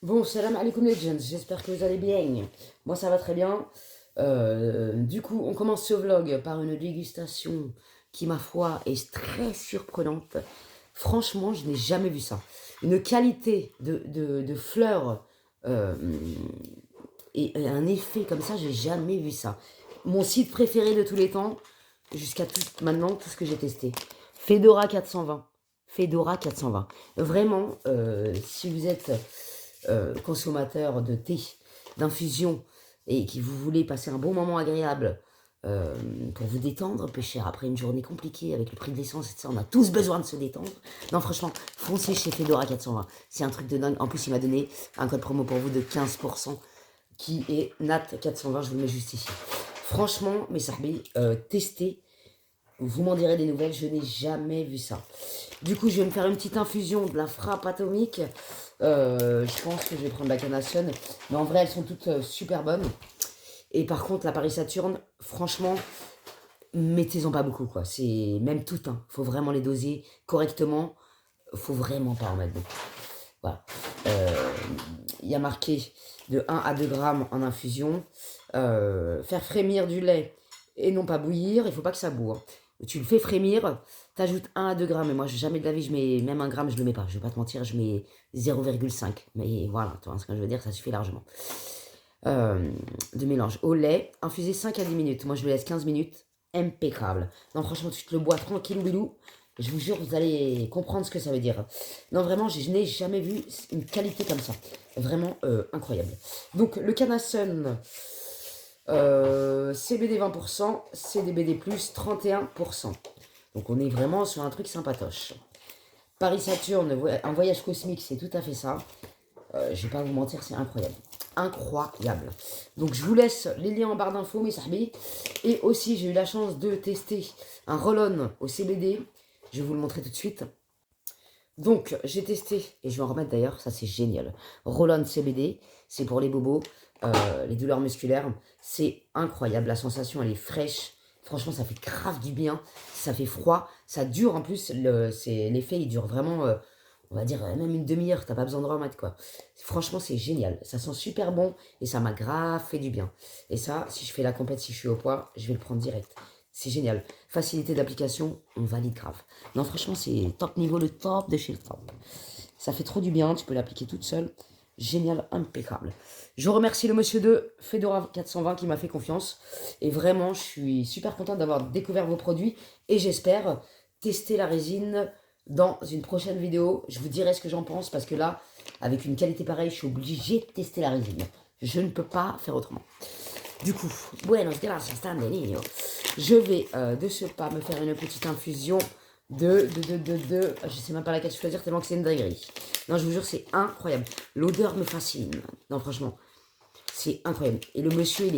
Bon, salam alaikum les gens, j'espère que vous allez bien. Moi ça va très bien. Du coup, on commence ce vlog par une dégustation qui, ma foi, est très surprenante. Franchement, je n'ai jamais vu ça. Une qualité de fleurs euh, et un effet comme ça, j'ai jamais vu ça. Mon site préféré de tous les temps, jusqu'à maintenant, tout ce que j'ai testé. Fedora 420. Fedora 420. Vraiment, si vous êtes consommateur de thé, d'infusion, et que vous voulez passer un bon moment agréable euh, pour vous détendre, peu cher, après une journée compliquée avec le prix de l'essence, etc., on a tous besoin de se détendre. Non, franchement, foncez chez Fedora 420. C'est un truc de dingue. En plus, il m'a donné un code promo pour vous de 15% qui est NAT420, je vous le mets juste ici. Franchement, mes sahbis, testez, vous m'en direz des nouvelles, je n'ai jamais vu ça. Du coup, je vais me faire une petite infusion de la frappe atomique. Je pense que je vais prendre la canne à Sun. Mais en vrai, elles sont toutes super bonnes. Et par contre, la Paris Saturne, franchement, mettez-en pas beaucoup, quoi. C'est même toutes, hein. Faut vraiment les doser correctement. Faut vraiment pas en mettre beaucoup. Voilà. Il y a marqué de 1 à 2 grammes en infusion. Faire frémir du lait et non pas bouillir. Il faut pas que ça boue, hein. Tu le fais frémir, t'ajoutes 1 à 2 grammes. Et moi, jamais de la vie, je mets même 1 gramme, je le mets pas. Je vais pas te mentir, je mets 0,5. Mais voilà, tu vois ce que je veux dire, ça suffit largement. De mélange au lait, infusé 5 à 10 minutes. Moi, je le laisse 15 minutes. Impeccable. Non, franchement, tu te le bois tranquille ou bilou. Je vous jure, vous allez comprendre ce que ça veut dire. Non, vraiment, je n'ai jamais vu une qualité comme ça. Vraiment incroyable. Donc, le Canasson, CBD 20%, CDBD+, 31%. Donc, on est vraiment sur un truc sympatoche. Paris Saturne, un voyage cosmique, c'est tout à fait ça. Je vais pas vous mentir, c'est incroyable. Incroyable. Donc je vous laisse les liens en barre d'infos, mes sahbis. Et aussi, j'ai eu la chance de tester un roll-on au CBD. Je vais vous le montrer tout de suite. Donc, j'ai testé, et je vais en remettre d'ailleurs, ça c'est génial. Roll-on CBD, c'est pour les bobos, les douleurs musculaires. C'est incroyable, la sensation elle est fraîche. Franchement, ça fait grave du bien. Ça fait froid, ça dure en plus. L'effet il dure vraiment, on va dire, même une demi-heure. T'as pas besoin de remettre quoi. Franchement, c'est génial. Ça sent super bon et ça m'a grave fait du bien. Et ça, si je fais la compète, si je suis au poids, je vais le prendre direct. C'est génial. Facilité d'application, on valide grave. Non, franchement, c'est top niveau, le top de chez le top. Ça fait trop du bien, tu peux l'appliquer toute seule. Génial, impeccable. Je remercie le monsieur de Fedora 420 qui m'a fait confiance. Et vraiment, je suis super contente d'avoir découvert vos produits. Et j'espère tester la résine dans une prochaine vidéo. Je vous dirai ce que j'en pense parce que là, avec une qualité pareille, je suis obligée de tester la résine. Je ne peux pas faire autrement. Du coup, buenos gracias, tan de niño. Je vais de ce pas me faire une petite infusion je sais même pas laquelle choisir tellement que c'est une dinguerie. Non, je vous jure, c'est incroyable. L'odeur me fascine. Non, franchement, c'est incroyable. Et le monsieur,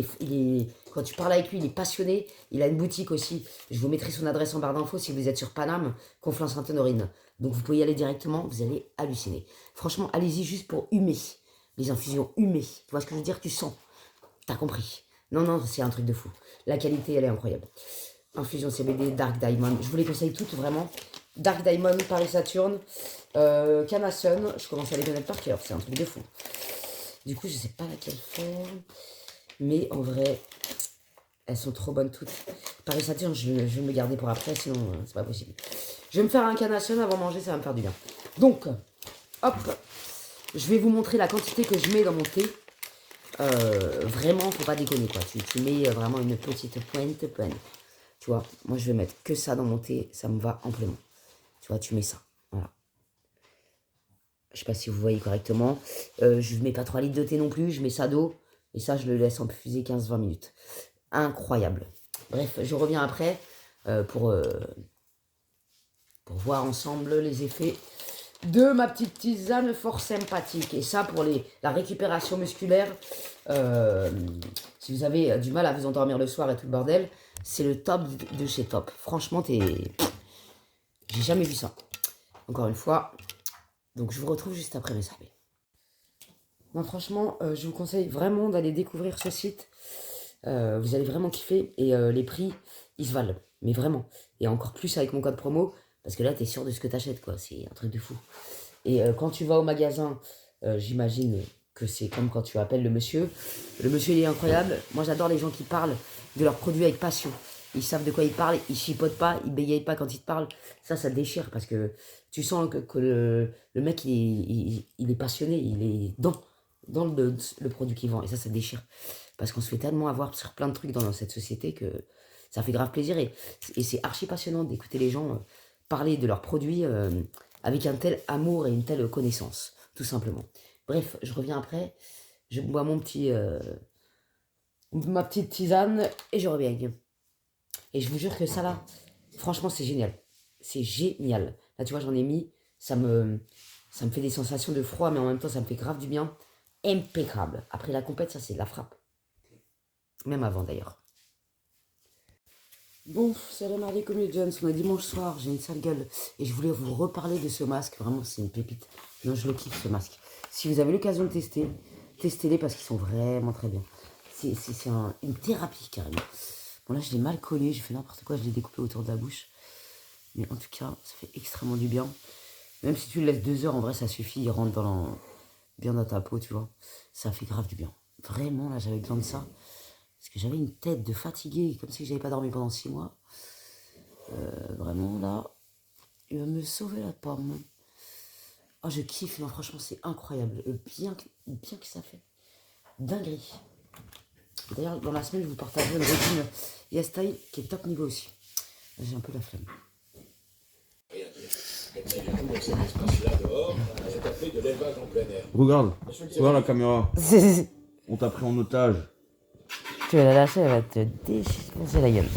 quand tu parles avec lui, il est passionné. Il a une boutique aussi. Je vous mettrai son adresse en barre d'infos si vous êtes sur Paname, Conflans-Sainte-Honorine. Donc vous pouvez y aller directement, vous allez halluciner. Franchement, allez-y juste pour humer. Les infusions humées. Tu vois ce que je veux dire? Tu sens. T'as compris. Non, non, c'est un truc de fou. La qualité, elle est incroyable. Infusion CBD, Dark Diamond. Je vous les conseille toutes, vraiment. Dark Diamond, Paris Saturne, Canasson. Je commence à les connaître par cœur. C'est un truc de fou. Du coup, je sais pas laquelle faire. Mais en vrai, elles sont trop bonnes toutes. Paris Saturne, je vais me le garder pour après, sinon c'est pas possible. Je vais me faire un Canasson avant de manger, ça va me faire du bien. Donc, hop, je vais vous montrer la quantité que je mets dans mon thé. Vraiment, faut pas déconner quoi. Tu mets vraiment une petite pointe. Tu vois, moi je vais mettre que ça dans mon thé, ça me va amplement. Tu vois, tu mets ça. Voilà. Je sais pas si vous voyez correctement. Je ne mets pas 3 litres de thé non plus, je mets ça d'eau. Et ça, je le laisse infuser 15-20 minutes. Incroyable. Bref, je reviens après pour voir ensemble les effets de ma petite tisane fort sympathique. Et ça, pour la récupération musculaire, si vous avez du mal à vous endormir le soir et tout le bordel, c'est le top de chez top. Franchement, j'ai jamais vu ça. Encore une fois. Donc, je vous retrouve juste après mes saluts. Non, franchement, je vous conseille vraiment d'aller découvrir ce site. Vous allez vraiment kiffer. Et les prix, ils se valent. Mais vraiment. Et encore plus avec mon code promo. Parce que là, t'es sûr de ce que t'achètes, quoi. C'est un truc de fou. Et quand tu vas au magasin, J'imagine que c'est comme quand tu appelles le monsieur. Le monsieur, il est incroyable. Moi, j'adore les gens qui parlent de leurs produits avec passion. Ils savent de quoi ils parlent, ils chipotent pas, ils bégayent pas quand ils te parlent. Ça déchire parce que tu sens que le mec, il est passionné, il est dans le produit qu'il vend. Et ça déchire. Parce qu'on se fait tellement avoir sur plein de trucs dans cette société que ça fait grave plaisir. Et c'est archi passionnant d'écouter les gens parler de leurs produits avec un tel amour et une telle connaissance, tout simplement. Bref, je reviens après. Je bois ma petite tisane et je reviens. Et je vous jure que ça là, franchement, c'est génial. C'est génial. Là, tu vois, j'en ai mis. Ça me fait des sensations de froid, mais en même temps, ça me fait grave du bien. Impeccable. Après la compète, ça, c'est de la frappe. Même avant, d'ailleurs. Bon, c'est la mardi comedians. On est dimanche soir. J'ai une sale gueule. Et je voulais vous reparler de ce masque. Vraiment, c'est une pépite. Non, je le kiffe, ce masque. Si vous avez l'occasion de tester, testez-les parce qu'ils sont vraiment très bien. C'est une thérapie, carrément. Bon, là, je l'ai mal collé. J'ai fait n'importe quoi. Je l'ai découpé autour de la bouche. Mais en tout cas, ça fait extrêmement du bien. Même si tu le laisses 2 heures, en vrai, ça suffit. Il rentre bien dans ta peau, tu vois. Ça fait grave du bien. Vraiment, là, j'avais besoin de ça. Parce que j'avais une tête de fatigué, comme si j'avais pas dormi pendant 6 mois. Vraiment, là, il va me sauver la pomme. Oh, je kiffe. Non, franchement, c'est incroyable. Bien que ça fait. Dinguerie. D'ailleurs, dans la semaine, je vous partagerai une routine YesStyle qui est top niveau aussi. J'ai un peu la flemme. Regarde la caméra. On t'a pris en otage. Tu vas la lâcher, elle va te déchirer la gueule.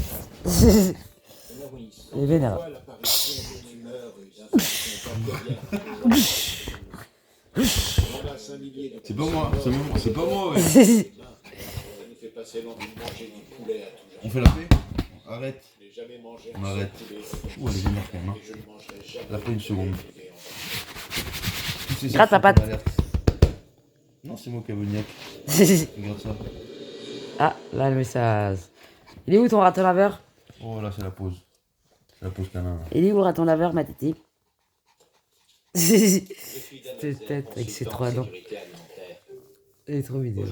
Elle est vénère. C'est pas moi, c'est pas moi, ouais. On fait la paix. Arrête. On arrête. Ouh, elle est vénère quand même. Hein. La paix, une seconde. Gratte ma patte. Non, c'est moi qui ai Cavognac. Regarde ça. Ah, là le message. Il est où ton raton laveur? Oh, là, c'est la pause. C'est la pause canin. Là. Il est où le raton laveur, ma titi? Cette tête avec ses 3 dents. Elle est trop vidéo.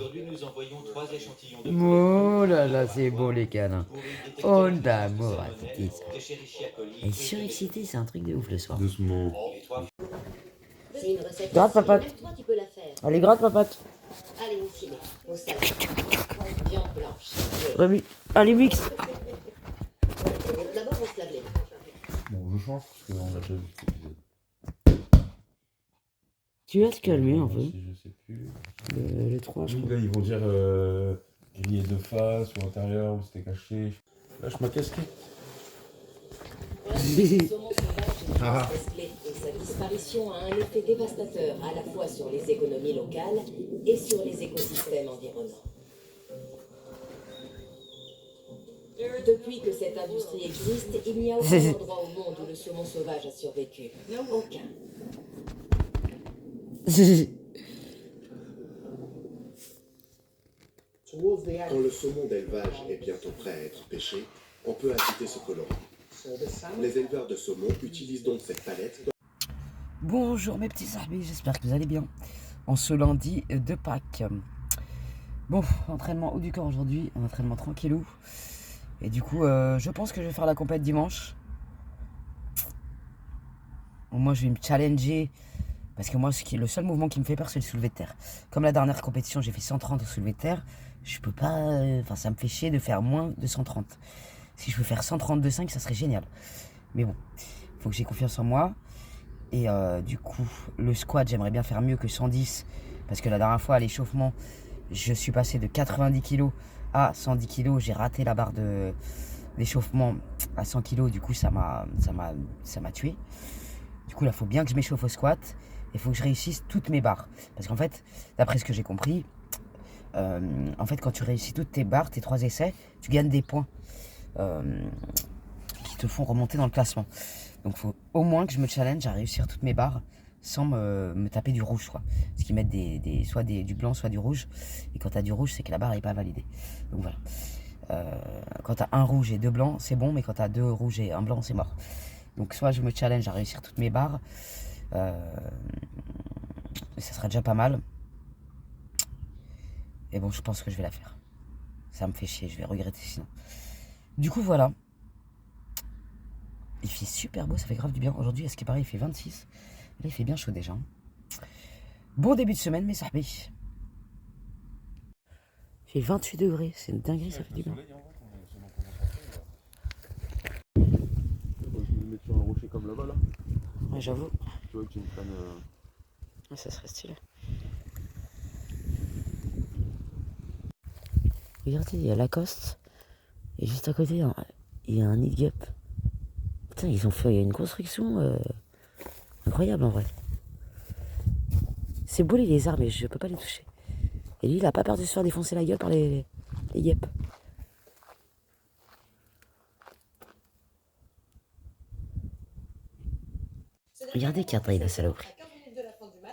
Oh là là, c'est beau les canins. Oh d'amour à titi. Elle est surexcitée, c'est un truc de ouf le soir. Doucement. Gratte papote. Allez, gratte papote. Allez, on s'y met. Au salon. Viande blanche. Remis. Allez, mix. D'abord, on se lave les mains. Bon, je change parce qu'on a déjà vu. Tu vas te calmer un peu. Je sais plus. Le 3, je Les crois. gars, ils vont dire grillé de face ou intérieur ou c'était caché. Lâche ma casquette. Le saumon sauvage est musclé et sa disparition a un effet dévastateur à la fois sur les économies locales et sur les écosystèmes environnants. Depuis que cette industrie existe, il n'y a aucun endroit au monde où le saumon sauvage a survécu. Aucun. Quand le saumon d'élevage est bientôt prêt à être pêché, on peut ajouter ce colorant. Les éleveurs de saumon utilisent donc cette palette. Bonjour mes petits amis, j'espère que vous allez bien. En ce lundi de Pâques. Bon, entraînement haut du corps aujourd'hui, un entraînement tranquillou. Et du coup, je pense que je vais faire la compète dimanche. Moi, je vais me challenger. Parce que moi, le seul mouvement qui me fait peur, c'est le soulevé de terre. Comme la dernière compétition, j'ai fait 130 au soulevé de terre. Je peux pas... Enfin, ça me fait chier de faire moins de 130. Si je peux faire 132,5, ça serait génial. Mais bon, il faut que j'ai confiance en moi. Et du coup, le squat, j'aimerais bien faire mieux que 110. Parce que la dernière fois, à l'échauffement, je suis passé de 90 kg à 110 kg. J'ai raté la barre d'échauffement à 100 kg. Du coup, ça m'a tué. Du coup, là, il faut bien que je m'échauffe au squat. Il faut que je réussisse toutes mes barres. Parce qu'en fait, d'après ce que j'ai compris, en fait, quand tu réussis toutes tes barres, tes 3 essais, tu gagnes des points qui te font remonter dans le classement. Donc, il faut au moins que je me challenge à réussir toutes mes barres sans me taper du rouge, quoi. Parce qu'ils mettent soit du blanc, soit du rouge. Et quand tu as du rouge, c'est que la barre n'est pas validée. Donc, voilà. Quand tu as un rouge et 2 blancs, c'est bon. Mais quand tu as 2 rouges et 1 blanc, c'est mort. Donc, soit je me challenge à réussir toutes mes barres. ça sera déjà pas mal. Et bon, je pense que je vais la faire. Ça me fait chier, je vais regretter sinon. Du coup, voilà. Il fait super beau, ça fait grave du bien. Aujourd'hui, à ce qui paraît, il fait 26. Là, il fait bien chaud déjà. Bon début de semaine, mes sahbis. Il fait 28 degrés, c'est une dinguerie, ça fait du bien. Je vais me mettre sur un rocher comme là-bas, là. Ouais, j'avoue. Tu vois que tu me prennes... Ça serait stylé. Regardez, il y a Lacoste. Et juste à côté, il y a un nid de guêpe. Putain, il y a une construction incroyable en vrai. C'est beau les lézards, mais je peux pas les toucher. Et lui, il a pas peur de se faire défoncer la gueule par les guêpes. Regardez qui a trahi la saloperie.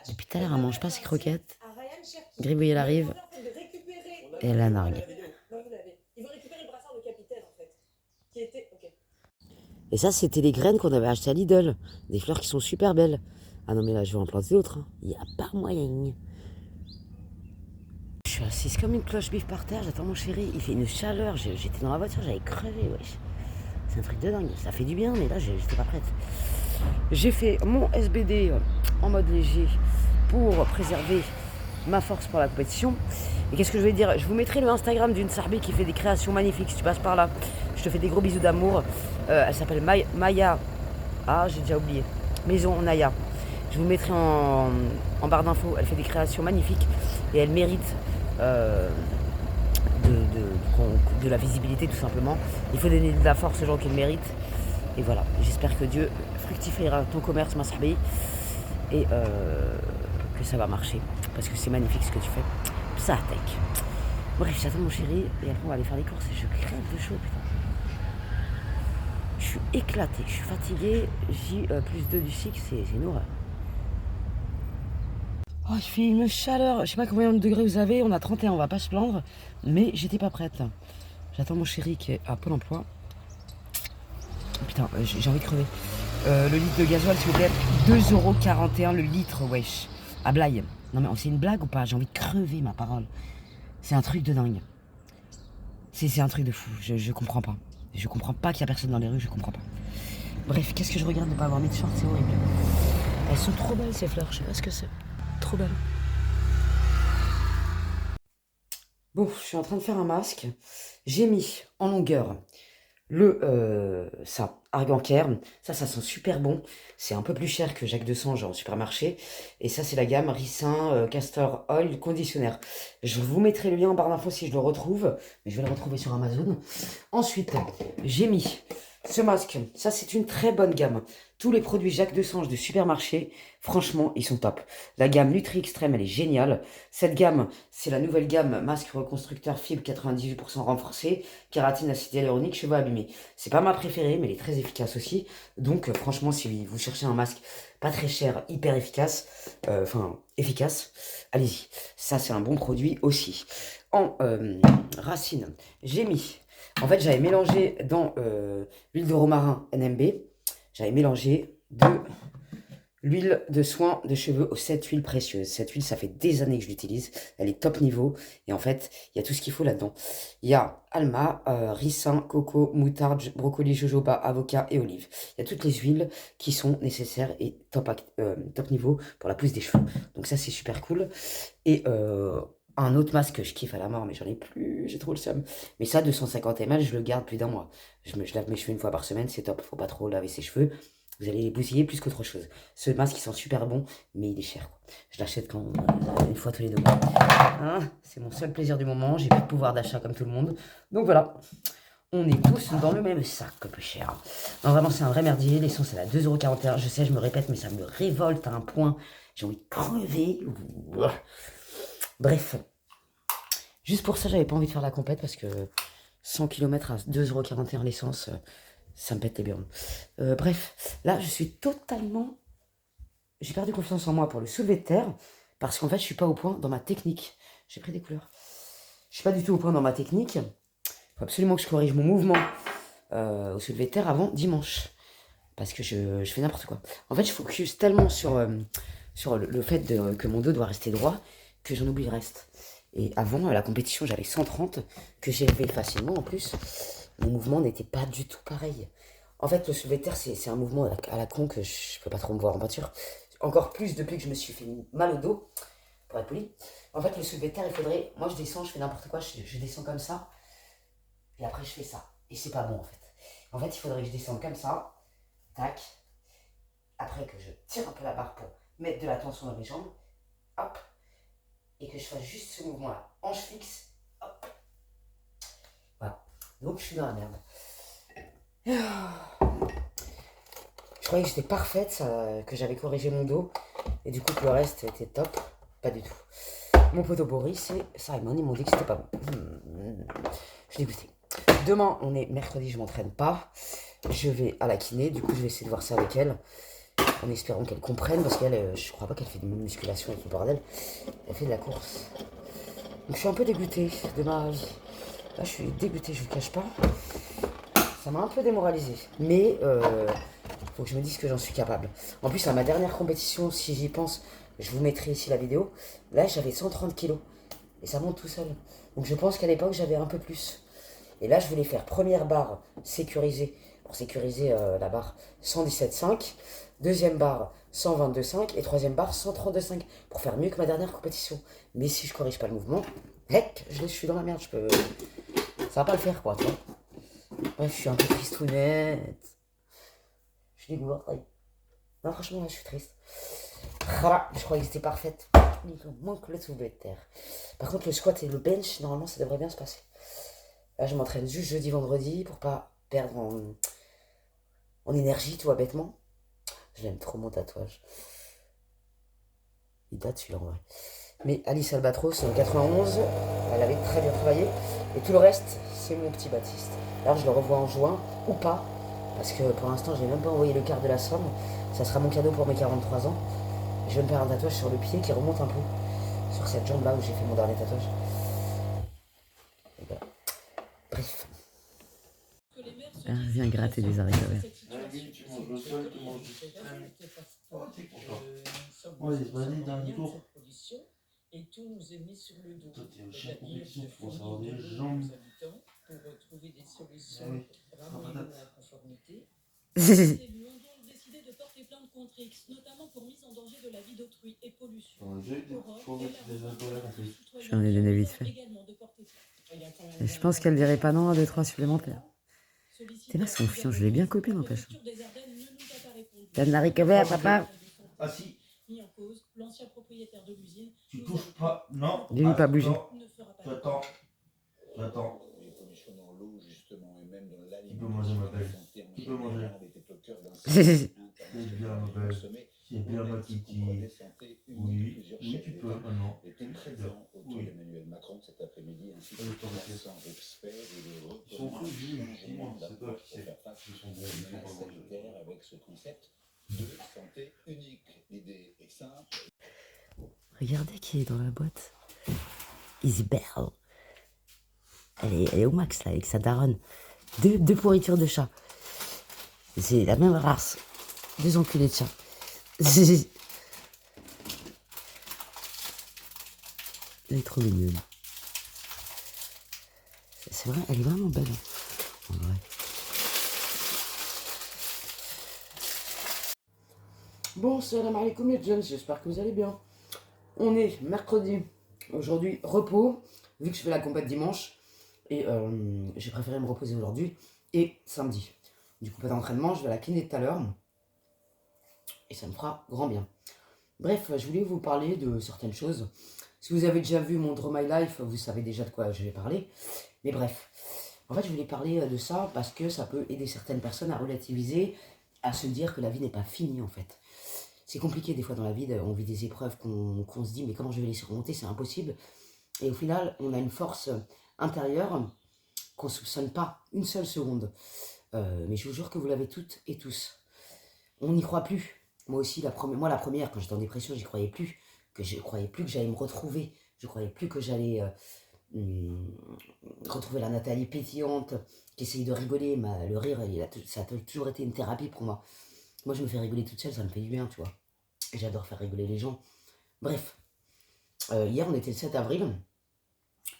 Depuis tout à l'heure, elle mange pas ses croquettes. Gribouille, elle arrive. Et elle la nargue. Et ça, c'était les graines qu'on avait achetées à Lidl. Des fleurs qui sont super belles. Ah non, mais là, je vais en planter d'autres. Hein. Il n'y a pas moyen. Je suis assise comme une cloche bif par terre. J'attends mon chéri. Il fait une chaleur. J'étais dans la voiture, j'avais crevé. Wesh. C'est un truc de dingue. Ça fait du bien, mais là, j'étais pas prête. J'ai fait mon SBD en mode léger pour préserver ma force pour la compétition. Et qu'est-ce que je vais dire? Je vous mettrai le Instagram d'une Sarbi qui fait des créations magnifiques. Si tu passes par là, je te fais des gros bisous d'amour. Elle s'appelle Maya. Ah, j'ai déjà oublié. Maison Naya. Je vous mettrai en barre d'infos. Elle fait des créations magnifiques et elle mérite de la visibilité tout simplement. Il faut donner de la force aux gens qui le méritent. Et voilà. J'espère que Dieu fructifiera ton commerce, ma Sarbi. Et que ça va marcher. Parce que c'est magnifique ce que tu fais. Ça attaque. Bref, j'attends mon chéri et après on va aller faire les courses et je crève de chaud, putain. Je suis éclaté, je suis fatigué. J+2 du cycle, c'est une horreur. Oh, il fait une chaleur. Je sais pas combien de degrés vous avez. On a 31, on va pas se plaindre. Mais j'étais pas prête. J'attends mon chéri qui est à Pôle emploi. Putain, j'ai envie de crever. Le litre de gasoil, s'il vous plaît. 2,41€ le litre, wesh. À Blaye. Non mais c'est une blague ou pas? J'ai envie de crever, ma parole. C'est un truc de dingue. C'est un truc de fou. Je comprends pas. Je comprends pas qu'il y a personne dans les rues, je comprends pas. Bref, qu'est-ce que je regarde de pas avoir mis de short, c'est horrible. Elles sont trop belles ces fleurs, je sais pas ce que c'est. Trop belles. Bon, je suis en train de faire un masque. J'ai mis en longueur ça, Argan Care. Ça sent super bon. C'est un peu plus cher que Jacques 200, genre au supermarché. Et ça, c'est la gamme Ricin Castor Oil Conditionnaire. Je vous mettrai le lien en barre d'infos si je le retrouve. Mais je vais le retrouver sur Amazon. Ensuite, j'ai mis ce masque. Ça, c'est une très bonne gamme. Tous les produits Jacques 200 de supermarché, franchement, ils sont top. La gamme Nutri Extrême, elle est géniale. Cette gamme, c'est la nouvelle gamme masque reconstructeur fibre 98% renforcé, kératine, acide hyaluronique, cheveux abîmés. C'est pas ma préférée, mais elle est très efficace aussi. Donc, franchement, si vous cherchez un masque pas très cher, hyper efficace, efficace, allez-y. Ça, c'est un bon produit aussi. En racine, j'ai mis... En fait, j'avais mélangé dans l'huile de romarin NMB, j'avais mélangé de l'huile de soin de cheveux aux 7 huiles précieuses. Cette huile, ça fait des années que je l'utilise. Elle est top niveau. Et en fait, il y a tout ce qu'il faut là-dedans. Il y a alma, ricin, coco, moutarde, brocoli, jojoba, avocat et olive. Il y a toutes les huiles qui sont nécessaires et top niveau pour la pousse des cheveux. Donc ça, c'est super cool. Et... un autre masque que je kiffe à la mort, mais j'en ai plus, j'ai trop le seum. Mais ça, 250 ml, je le garde plus d'un mois. Je lave mes cheveux une fois par semaine, c'est top. Faut pas trop laver ses cheveux. Vous allez les bousiller plus qu'autre chose. Ce masque, il sent super bon, mais il est cher, quoi. Je l'achète une fois tous les 2 mois. Hein, c'est mon seul plaisir du moment. J'ai pas de pouvoir d'achat comme tout le monde. Donc voilà. On est tous dans le même sac, que peu cher. Non, vraiment, c'est un vrai merdier. L'essence, elle est à 2,41€. Je sais, je me répète, mais ça me révolte à un point. J'ai envie de crever. Bref, juste pour ça, j'avais pas envie de faire la compète parce que 100 km à 2,41€ l'essence, ça me pète les burnes. Bref, là, je suis totalement... J'ai perdu confiance en moi pour le soulevé de terre parce qu'en fait, je suis pas au point dans ma technique. J'ai pris des couleurs. Je suis pas du tout au point dans ma technique. Il faut absolument que je corrige mon mouvement au soulevé de terre avant dimanche parce que je fais n'importe quoi. En fait, je focus tellement sur sur le fait que mon dos doit rester droit, que j'en oublie le reste. Et avant, à la compétition, j'avais 130, que j'ai levé facilement en plus. Mon mouvement n'était pas du tout pareil. En fait, le soulevé de terre, c'est un mouvement à la con que je peux pas trop me voir en peinture. Encore plus depuis que je me suis fait mal au dos, pour être poli. En fait, le soulevé de terre, il faudrait... Moi, je descends, je fais n'importe quoi, je descends comme ça. Et après, je fais ça. Et c'est pas bon, en fait. En fait, il faudrait que je descende comme ça. Tac. Après, que je tire un peu la barre pour mettre de la tension dans mes jambes. Hop. Et que je fasse juste ce mouvement-là. Hanche fixe. Hop. Voilà. Donc, je suis dans la merde. Je croyais que j'étais parfaite, que j'avais corrigé mon dos. Et du coup, que le reste était top. Pas du tout. Mon poteau Boris et Simon, ils m'ont dit que c'était pas bon. Je suis dégoûtée. Demain, on est mercredi, je m'entraîne pas. Je vais à la kiné, du coup, je vais essayer de voir ça avec elle. En espérant qu'elle comprenne, parce qu'elle, je crois pas qu'elle fait de musculation avec le bordel. Elle fait de la course. Donc, je suis un peu dégoûtée de ma vie. Là, je suis dégoûtée, je vous cache pas. Ça m'a un peu démoralisé. Mais, faut que je me dise que j'en suis capable. En plus, à ma dernière compétition, si j'y pense, je vous mettrai ici la vidéo. Là, j'avais 130 kilos. Et ça monte tout seul. Donc, je pense qu'à l'époque, j'avais un peu plus. Et là, je voulais faire première barre sécurisée. Pour sécuriser la barre 117,5. Deuxième barre 122,5. Et troisième barre 132,5. Pour faire mieux que ma dernière compétition. Mais si je corrige pas le mouvement, heck, je suis dans la merde. Ça va pas le faire, quoi. Tu vois. Bref, je suis un peu tristounette. Je suis dégoûtée. Non, franchement, là, je suis triste. Voilà, je croyais que c'était parfaite. Il manque le soulevé de terre. Par contre, le squat et le bench, normalement, ça devrait bien se passer. Là, je m'entraîne juste jeudi, vendredi pour pas perdre en énergie, tu vois, bêtement. J'aime trop mon tatouage. Il date celui-là en vrai. Mais Alice Albatros en 91, elle avait très bien travaillé. Et tout le reste, c'est mon petit Baptiste. Alors, je le revois en juin ou pas. Parce que pour l'instant, je n'ai même pas envoyé le quart de la somme. Ça sera mon cadeau pour mes 43 ans. Je vais me faire un tatouage sur le pied qui remonte un peu. Sur cette jambe là où j'ai fait mon dernier tatouage. Et voilà. Bref. Viens gratter des haricots verts. Tu manges le sol, tu manges du crème. Oh, t'es content. Vas-y, dernier tour. Et tout nous est mis sur le dos. Toi, t'es au chien de compétition, tu commences à avoir des jambes. Pour trouver des solutions vraiment à la conformité. Les élus ont donc décidé de porter plainte contre X, notamment pour mise en danger de la vie d'autrui et pollution. Faut mettre des alcools en plus. Je vais en donner vite fait. Et je pense qu'elle dirait pas non à 2-3 supplémentaires. T'es là son fion, je l'ai bien copié n'empêche. T'as de l'haricot vert, papa? Ah si, Mis en cause, l'ancien propriétaire de l'usine tu touches pas. Non. Dis-lui pas bouger. ne fera pas. J'attends. J'attends. Les pollutions dans l'eau, justement, et même dans Tu peux manger, ma belle. Tu peux manger. C'est C'est bien, ma belle. C'est bien, ma Kiki. Oui, oui, tu peux maintenant. était présent autour d'Emmanuel Macron cet après-midi, ainsi que 300 experts et les Ils sont tous juges, changements c'est toi d'approche qui pour sais. faire face Ils sont aux bons, ils sont menaces pas bons. sanitaires avec ce concept de santé unique. L'idée est simple. Regardez qui est dans la boîte. Isabelle. Elle est au max là avec sa daronne. Deux pourritures de chat. C'est la même race. 2 enculés de chat. Elle est trop mignonne. C'est vrai, elle est vraiment belle. En vrai. Bon, salam alaikum les jeunes, j'espère que vous allez bien. On est mercredi. Aujourd'hui, repos, vu que je fais la compète dimanche. Et j'ai préféré me reposer aujourd'hui et samedi. Du coup, pas d'entraînement, je vais à la kiné tout à l'heure. Et ça me fera grand bien. Bref, je voulais vous parler de certaines choses. Si vous avez déjà vu mon Draw My Life, vous savez déjà de quoi je vais parler. Mais bref, en fait, je voulais parler de ça parce que ça peut aider certaines personnes à relativiser, à se dire que la vie n'est pas finie en fait. C'est compliqué des fois dans la vie, on vit des épreuves qu'on se dit mais comment je vais les surmonter, c'est impossible. Et au final, on a une force intérieure qu'on ne soupçonne pas une seule seconde. Mais je vous jure que vous l'avez toutes et tous. On n'y croit plus. Moi aussi, la première, quand j'étais en dépression, j'y croyais plus. Je croyais plus que j'allais me retrouver. Je croyais plus que j'allais retrouver la Nathalie pétillante qui essaye de rigoler. Le rire, ça a toujours été une thérapie pour moi. Moi, je me fais rigoler toute seule, ça me fait du bien, tu vois. J'adore faire rigoler les gens. Bref, hier on était le 7 avril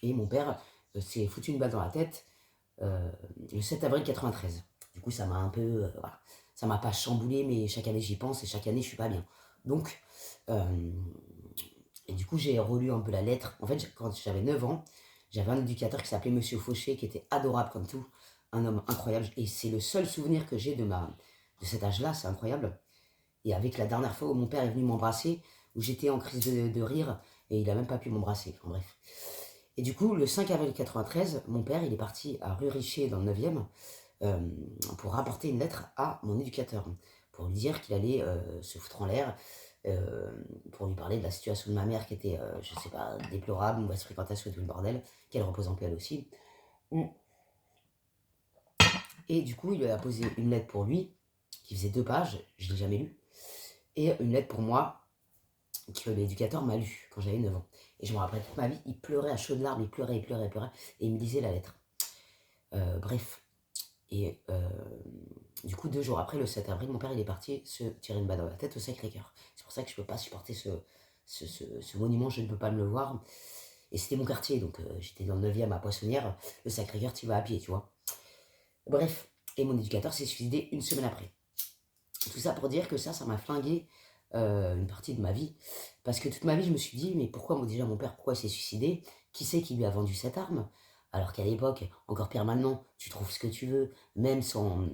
et mon père s'est foutu une balle dans la tête le 7 avril 93. Du coup, ça m'a un peu... voilà. Ça m'a pas chamboulé, mais chaque année j'y pense et chaque année je suis pas bien. Donc, et du coup, j'ai relu un peu la lettre. En fait, quand j'avais 9 ans, j'avais un éducateur qui s'appelait Monsieur Fauché, qui était adorable comme tout, un homme incroyable. Et c'est le seul souvenir que j'ai de cet âge-là, c'est incroyable. Et avec la dernière fois où mon père est venu m'embrasser, où j'étais en crise de rire, et il a même pas pu m'embrasser. Enfin bref. Et du coup, le 5 avril 93, mon père, il est parti à rue Richer, dans le 9e, pour rapporter une lettre à mon éducateur, pour lui dire qu'il allait se foutre en l'air, pour lui parler de la situation de ma mère qui était, je sais pas, déplorable, mauvaise fréquentation et tout le bordel, qu'elle repose en paix elle aussi. Et du coup, il lui a posé une lettre pour lui, qui faisait 2 pages, je ne l'ai jamais lue, et une lettre pour moi, que l'éducateur m'a lue quand j'avais 9 ans. Et je me rappelle toute ma vie, il pleurait à chaudes larmes, il pleurait, et il me lisait la lettre. Bref. Et du coup, 2 jours après, le 7 avril, mon père il est parti se tirer une balle dans la tête au Sacré-Cœur. C'est pour ça que je ne peux pas supporter ce monument, je ne peux pas me le voir. Et c'était mon quartier, donc j'étais dans le 9e à Poissonnière. Le Sacré-Cœur, tu y vas à pied, tu vois. Bref, et mon éducateur s'est suicidé une semaine après. Tout ça pour dire que ça m'a flingué une partie de ma vie. Parce que toute ma vie, je me suis dit, mais pourquoi, déjà, mon père, pourquoi il s'est suicidé? Qui c'est qui lui a vendu cette arme? Alors qu'à l'époque, encore pire maintenant, tu trouves ce que tu veux, même sans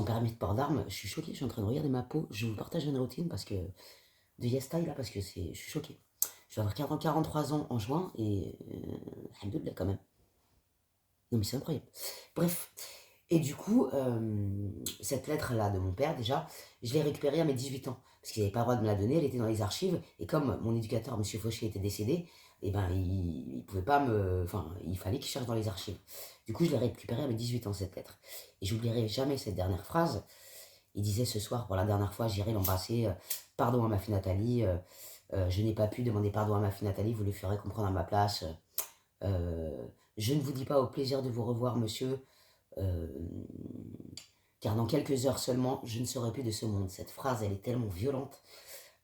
permis de port d'armes. Je suis choqué, je suis en train de regarder ma peau. Je vous partage une routine parce que de Yestaï là, parce que je suis choqué. Je vais avoir 43 ans en juin et alhamdoulilah quand même. Non mais c'est incroyable. Bref. Et du coup, cette lettre-là de mon père, déjà, je l'ai récupérée à mes 18 ans. Parce qu'il n'avait pas le droit de me la donner, elle était dans les archives. Et comme mon éducateur, M. Fauché, était décédé, et ben, il pouvait pas me... Enfin, il fallait qu'il cherche dans les archives. Du coup, je l'ai récupérée à mes 18 ans, cette lettre. Et j'oublierai jamais cette dernière phrase. Il disait ce soir, pour la dernière fois, j'irai l'embrasser. Pardon à ma fille Nathalie. Je n'ai pas pu demander pardon à ma fille Nathalie. Vous le ferez comprendre à ma place. Je ne vous dis pas au plaisir de vous revoir, monsieur. Car dans quelques heures seulement, je ne serai plus de ce monde. Cette phrase, elle est tellement violente.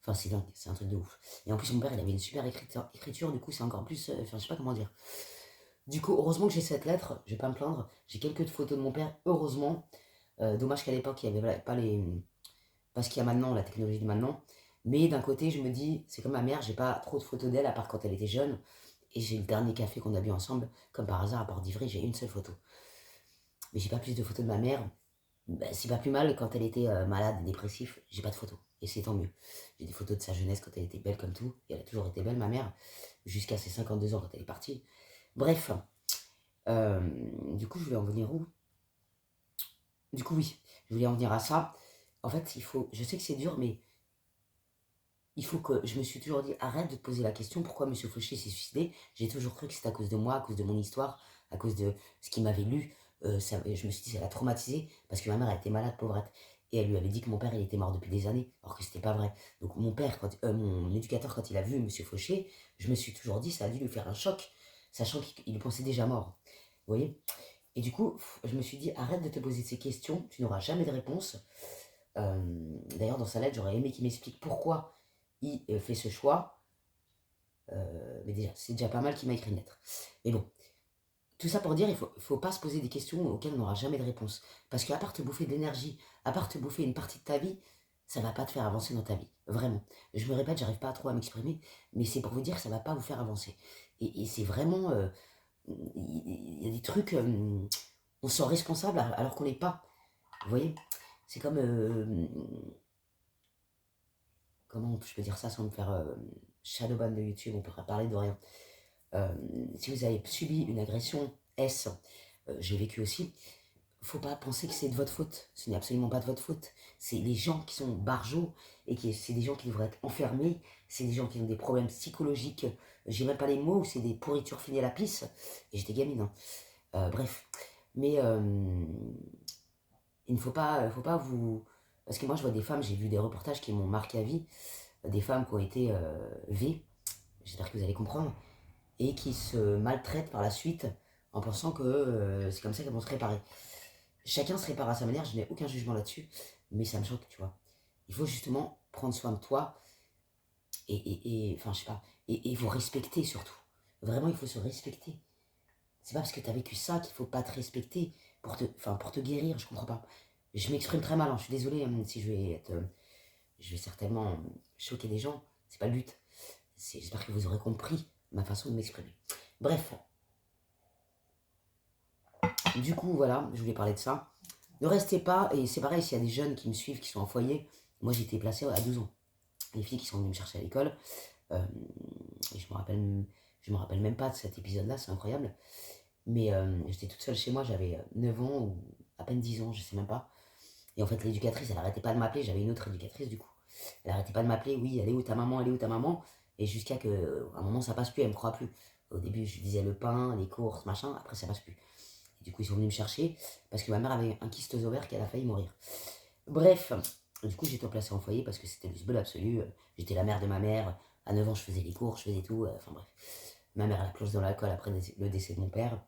Enfin, c'est dingue, c'est un truc de ouf. Et en plus, mon père, il avait une super écriture, du coup, c'est encore plus... Enfin, je sais pas comment dire. Du coup, heureusement que j'ai cette lettre, je vais pas me plaindre. J'ai quelques photos de mon père, heureusement. Dommage qu'à l'époque, il n'y avait pas les... Pas ce qu'il y a maintenant, la technologie de maintenant. Mais d'un côté, je me dis, c'est comme ma mère, j'ai pas trop de photos d'elle, à part quand elle était jeune. Et j'ai le dernier café qu'on a bu ensemble, comme par hasard, à Port d'Ivry, j'ai une seule photo. Mais j'ai pas plus de photos de ma mère. Ben, c'est pas plus mal, quand elle était malade, dépressive, j'ai pas de photos. Et c'est tant mieux. J'ai des photos de sa jeunesse quand elle était belle comme tout. Et elle a toujours été belle, ma mère, jusqu'à ses 52 ans quand elle est partie. Bref. Du coup, je voulais en venir où? Du coup, oui, je voulais en venir à ça. En fait, il faut... Je sais que c'est dur, mais... Il faut que... Je me suis toujours dit, arrête de te poser la question, pourquoi M. Fauché s'est suicidé? J'ai toujours cru que c'était à cause de moi, à cause de mon histoire, à cause de ce qu'il m'avait lu. Je me suis dit, ça l'a traumatisé, parce que ma mère, elle était malade, pauvrette. Et elle lui avait dit que mon père, il était mort depuis des années, alors que c'était pas vrai. Donc mon père, mon éducateur, quand il a vu M. Fauché, je me suis toujours dit, ça a dû lui faire un choc, sachant qu'il pensait déjà mort. Vous voyez? Et du coup, je me suis dit, arrête de te poser ces questions, tu n'auras jamais de réponse. D'ailleurs, dans sa lettre, j'aurais aimé qu'il m'explique pourquoi il fait ce choix. Mais déjà, c'est déjà pas mal qu'il m'a écrit une lettre. Mais bon, tout ça pour dire, il faut pas se poser des questions auxquelles on n'aura jamais de réponse. Parce qu'à part te bouffer de l'énergie, à part te bouffer une partie de ta vie, ça va pas te faire avancer dans ta vie. Vraiment. Je me répète, j'arrive pas trop à m'exprimer, mais c'est pour vous dire que ça va pas vous faire avancer. Et c'est vraiment... Il y a des trucs... on se sent responsable alors qu'on n'est pas. Vous voyez? C'est comme... comment je peux dire ça sans me faire shadowban de YouTube? On pourra parler de rien. Si vous avez subi une agression j'ai vécu aussi, faut pas penser que c'est de votre faute. Ce n'est absolument pas de votre faute. C'est les gens qui sont barjots et c'est des gens qui devraient être enfermés. C'est des gens qui ont des problèmes psychologiques. J'ai même pas les mots, c'est des pourritures finies à la pisse. Et j'étais gamine. Hein. Bref. Mais il ne faut pas vous... Parce que moi, je vois des femmes, j'ai vu des reportages qui m'ont marqué à vie. Des femmes qui ont été V, j'espère que vous allez comprendre, et qui se maltraitent par la suite en pensant que c'est comme ça qu'elles vont se réparer. Chacun se répare à sa manière, je n'ai aucun jugement là-dessus, mais ça me choque, tu vois. Il faut justement prendre soin de toi enfin, je sais pas, et vous respecter surtout. Vraiment, il faut se respecter. C'est pas parce que tu as vécu ça qu'il faut pas te respecter pour te guérir, je comprends pas. Je m'exprime très mal, hein, je suis désolé si je vais certainement choquer des gens, c'est pas le but. J'espère que vous aurez compris ma façon de m'exprimer. Bref. Du coup, voilà, je voulais parler de ça. Ne restez pas, et c'est pareil, s'il y a des jeunes qui me suivent, qui sont en foyer, moi j'ai été placé à 12 ans. Les filles qui sont venues me chercher à l'école, et je me rappelle même pas de cet épisode-là, c'est incroyable. Mais j'étais toute seule chez moi, j'avais 9 ans ou à peine 10 ans, je sais même pas. Et en fait, l'éducatrice, elle arrêtait pas de m'appeler, j'avais une autre éducatrice du coup. Elle arrêtait pas de m'appeler, oui, elle est où ta maman, elle est où ta maman. Et jusqu'à qu'à un moment, ça passe plus, elle me croit plus. Au début, je lui disais le pain, les courses, machin, après ça passe plus. Et du coup, ils sont venus me chercher parce que ma mère avait un kyste aux ovaires qu'elle a failli mourir. Bref, du coup, j'étais placée en foyer parce que c'était le zbeul absolu. J'étais la mère de ma mère. À 9 ans, je faisais les cours, je faisais tout. Enfin bref. Ma mère, elle a plongé dans l'alcool après le décès de mon père.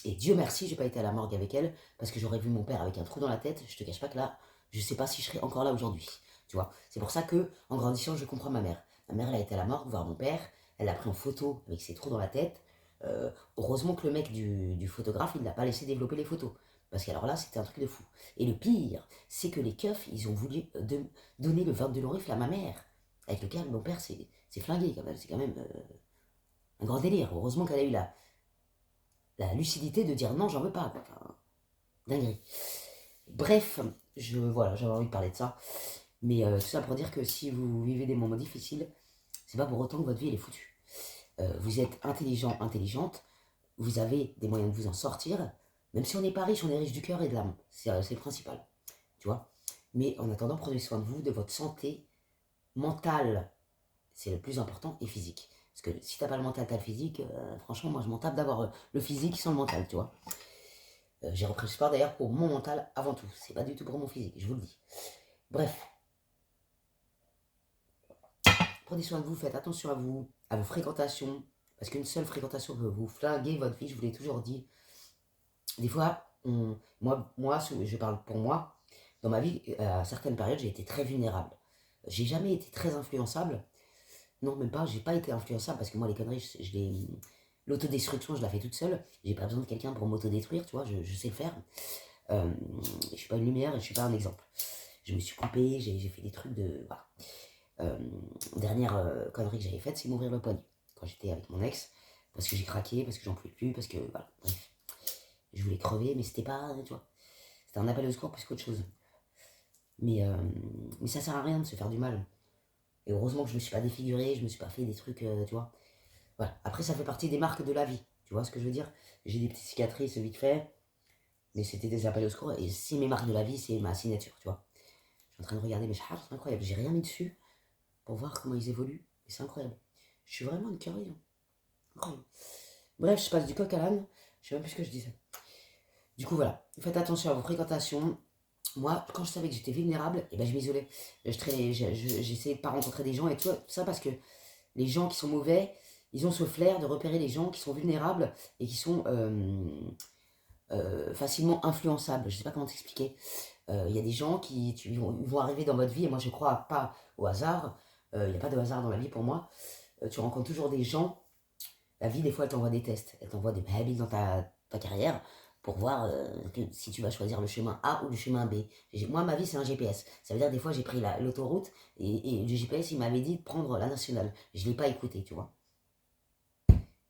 Et Dieu merci, j'ai pas été à la morgue avec elle parce que j'aurais vu mon père avec un trou dans la tête. Je te cache pas que là, je sais pas si je serais encore là aujourd'hui. Tu vois, c'est pour ça que, en grandissant, je comprends ma mère. Ma mère, elle a été à la morgue voir mon père. Elle l'a pris en photo avec ses trous dans la tête. Heureusement que le mec du photographe, il l'a pas laissé développer les photos. Parce qu'alors là, c'était un truc de fou. Et le pire, c'est que les keufs, ils ont voulu donner le 22 long rifle à ma mère. Avec lequel mon père s'est flingué quand même. C'est quand même un grand délire. Heureusement qu'elle a eu la lucidité de dire non, j'en veux pas. Quoi. Enfin, dinguerie. Bref, voilà, j'avais envie de parler de ça. Mais tout ça pour dire que si vous vivez des moments difficiles, c'est pas pour autant que votre vie elle est foutue. Vous êtes intelligent, intelligente, vous avez des moyens de vous en sortir. Même si on n'est pas riche, on est riche du cœur et de l'âme. C'est le principal. Tu vois. Mais en attendant, prenez soin de vous, de votre santé mentale. C'est le plus important, et physique. Parce que si t'as pas le mental, t'as le physique. Franchement, moi je m'en tape d'avoir le physique sans le mental, tu vois. J'ai repris le sport d'ailleurs pour mon mental avant tout. C'est pas du tout pour mon physique, je vous le dis. Bref. Prenez soin de vous, faites attention à vos fréquentations. Parce qu'une seule fréquentation peut vous flinguer votre vie, je vous l'ai toujours dit. Des fois, moi, je parle pour moi, dans ma vie, à certaines périodes, j'ai été très vulnérable. J'ai jamais été très influençable. Non, même pas, j'ai pas été influençable parce que moi, les conneries, l'autodestruction, je la fais toute seule. J'ai pas besoin de quelqu'un pour m'autodétruire, tu vois, je sais le faire. Je suis pas une lumière et je suis pas un exemple. Je me suis coupé, j'ai fait des trucs de. Voilà. Dernière connerie que j'avais faite, c'est m'ouvrir le poignet. Quand j'étais avec mon ex, parce que j'ai craqué, parce que j'en pouvais plus, parce que. Voilà, bref. Je voulais crever, mais c'était pas. Tu vois. C'était un appel au secours plus qu'autre chose. Mais ça sert à rien de se faire du mal. Et heureusement que je me suis pas défiguré, je me suis pas fait des trucs, tu vois. Voilà. Après, ça fait partie des marques de la vie. Tu vois ce que je veux dire? J'ai des petites cicatrices vite fait, mais c'était des appels au secours. Et c'est mes marques de la vie, c'est ma signature, tu vois. Je suis en train de regarder mes chars, c'est incroyable. J'ai rien mis dessus pour voir comment ils évoluent. Et c'est incroyable. Je suis vraiment une curieuse. Hein. Incroyable. Bref, je passe du coq à l'âne. Je sais même plus ce que je disais. Du coup, voilà. Faites attention à vos fréquentations. Moi, quand je savais que j'étais vulnérable, eh ben, je m'isolais. J'essayais de pas rencontrer des gens et tout ça parce que les gens qui sont mauvais, ils ont ce flair de repérer les gens qui sont vulnérables et qui sont facilement influençables. Je sais pas comment t'expliquer. Il y a des gens qui vont arriver dans votre vie et moi je crois pas au hasard. Il n'y a pas de hasard dans la vie pour moi. Tu rencontres toujours des gens. La vie, des fois, elle t'envoie des tests. Elle t'envoie des habits dans ta carrière pour voir si tu vas choisir le chemin A ou le chemin B. Moi, ma vie, c'est un GPS. Ça veut dire, des fois, j'ai pris l'autoroute et le GPS, il m'avait dit de prendre la nationale. Je ne l'ai pas écouté, tu vois.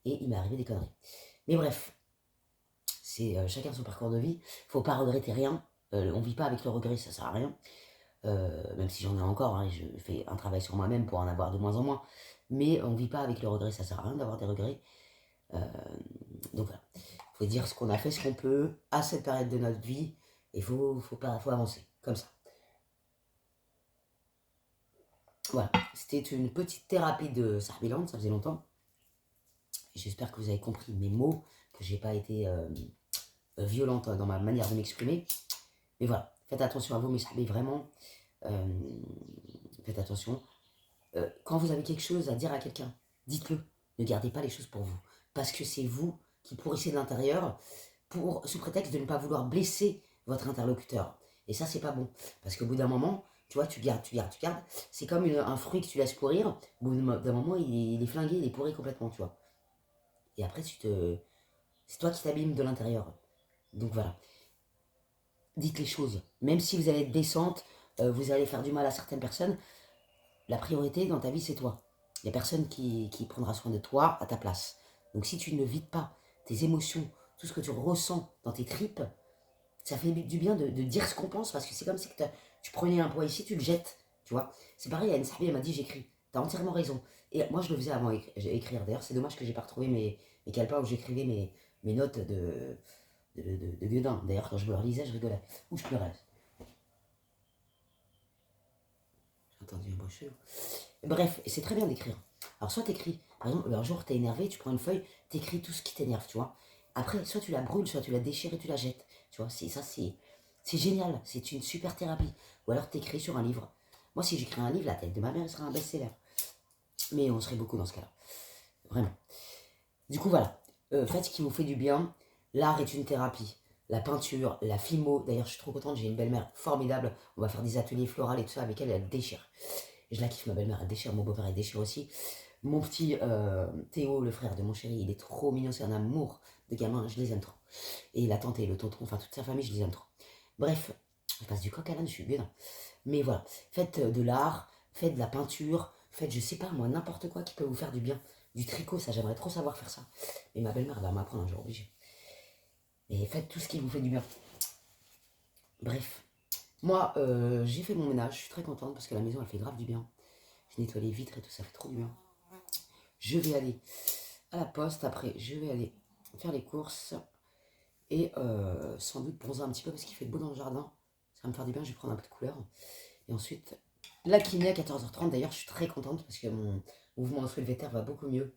Et il m'est arrivé des conneries. Mais bref, c'est chacun son parcours de vie. Faut pas regretter rien. On vit pas avec le regret, ça sert à rien. Même si j'en ai encore, hein, je fais un travail sur moi-même pour en avoir de moins en moins. Mais on vit pas avec le regret, ça sert à rien d'avoir des regrets. Donc voilà. Faut dire ce qu'on a fait, ce qu'on peut à cette période de notre vie. Et faut avancer, comme ça. Voilà. C'était une petite thérapie de Sarbiland, ça faisait longtemps. J'espère que vous avez compris mes mots, que j'ai pas été violente dans ma manière de m'exprimer. Mais voilà, faites attention à vous, mes sahbis, vraiment. Faites attention. Quand vous avez quelque chose à dire à quelqu'un, dites-le. Ne gardez pas les choses pour vous. Parce que c'est vous qui pourrissez de l'intérieur sous prétexte de ne pas vouloir blesser votre interlocuteur. Et ça, c'est pas bon. Parce qu'au bout d'un moment, Tu vois, tu gardes. C'est comme un fruit que tu laisses pourrir. Au bout d'un moment, il est flingué, il est pourri complètement, tu vois. Et après, c'est toi qui t'abîmes de l'intérieur. Donc voilà. Dites les choses. Même si vous allez être décente, vous allez faire du mal à certaines personnes, la priorité dans ta vie, c'est toi. Il n'y a personne qui prendra soin de toi à ta place. Donc si tu ne vides pas tes émotions, tout ce que tu ressens dans tes tripes, ça fait du bien de dire ce qu'on pense, parce que c'est comme si que tu prenais un poids ici, tu le jettes, tu vois. C'est pareil, Anne Sarbi, elle m'a dit j'écris. T'as entièrement raison. Et moi, je le faisais avant écrire. D'ailleurs, c'est dommage que j'ai pas retrouvé mes calepins où j'écrivais mes notes de Guedin. D'ailleurs, quand je me relisais, je rigolais. Ou je pleurais. J'ai entendu un bruit chelou. Bref, c'est très bien d'écrire. Alors, soit t'écris, par exemple, un jour t'es énervé, tu prends une feuille, t'écris tout ce qui t'énerve, tu vois. Après, soit tu la brûles, soit tu la déchires et tu la jettes. Tu vois, c'est génial, c'est une super thérapie. Ou alors t'écris sur un livre. Moi, si j'écris un livre, la tête de ma mère, elle serait un best-seller. Mais on serait beaucoup dans ce cas-là. Vraiment. Du coup, voilà. Faites ce qui vous fait du bien. L'art est une thérapie. La peinture, la filmo. D'ailleurs, je suis trop contente, j'ai une belle-mère formidable. On va faire des ateliers floraux et tout ça avec elle, elle déchire. Et je la kiffe, ma belle-mère, elle déchire. Mon beau-père, elle déchire aussi. Mon petit Théo, le frère de mon chéri, il est trop mignon, c'est un amour de gamin, je les aime trop. Et la tante et le tonton, enfin toute sa famille, je les aime trop. Bref, je passe du coq à l'âne, je suis bien. Mais voilà, faites de l'art, faites de la peinture, faites, je sais pas moi, n'importe quoi qui peut vous faire du bien. Du tricot, ça, j'aimerais trop savoir faire ça. Mais ma belle-mère, elle va m'apprendre un jour, obligé. Et faites tout ce qui vous fait du bien. Bref, moi, j'ai fait mon ménage, je suis très contente parce que la maison, elle fait grave du bien. Je nettoie les vitres et tout, ça fait trop du bien. Je vais aller à la poste, après je vais aller faire les courses et sans doute bronzer un petit peu parce qu'il fait beau dans le jardin. Ça va me faire du bien, je vais prendre un peu de couleur. Et ensuite, la kiné à 14h30. D'ailleurs, je suis très contente parce que mon mouvement velvétaire va beaucoup mieux.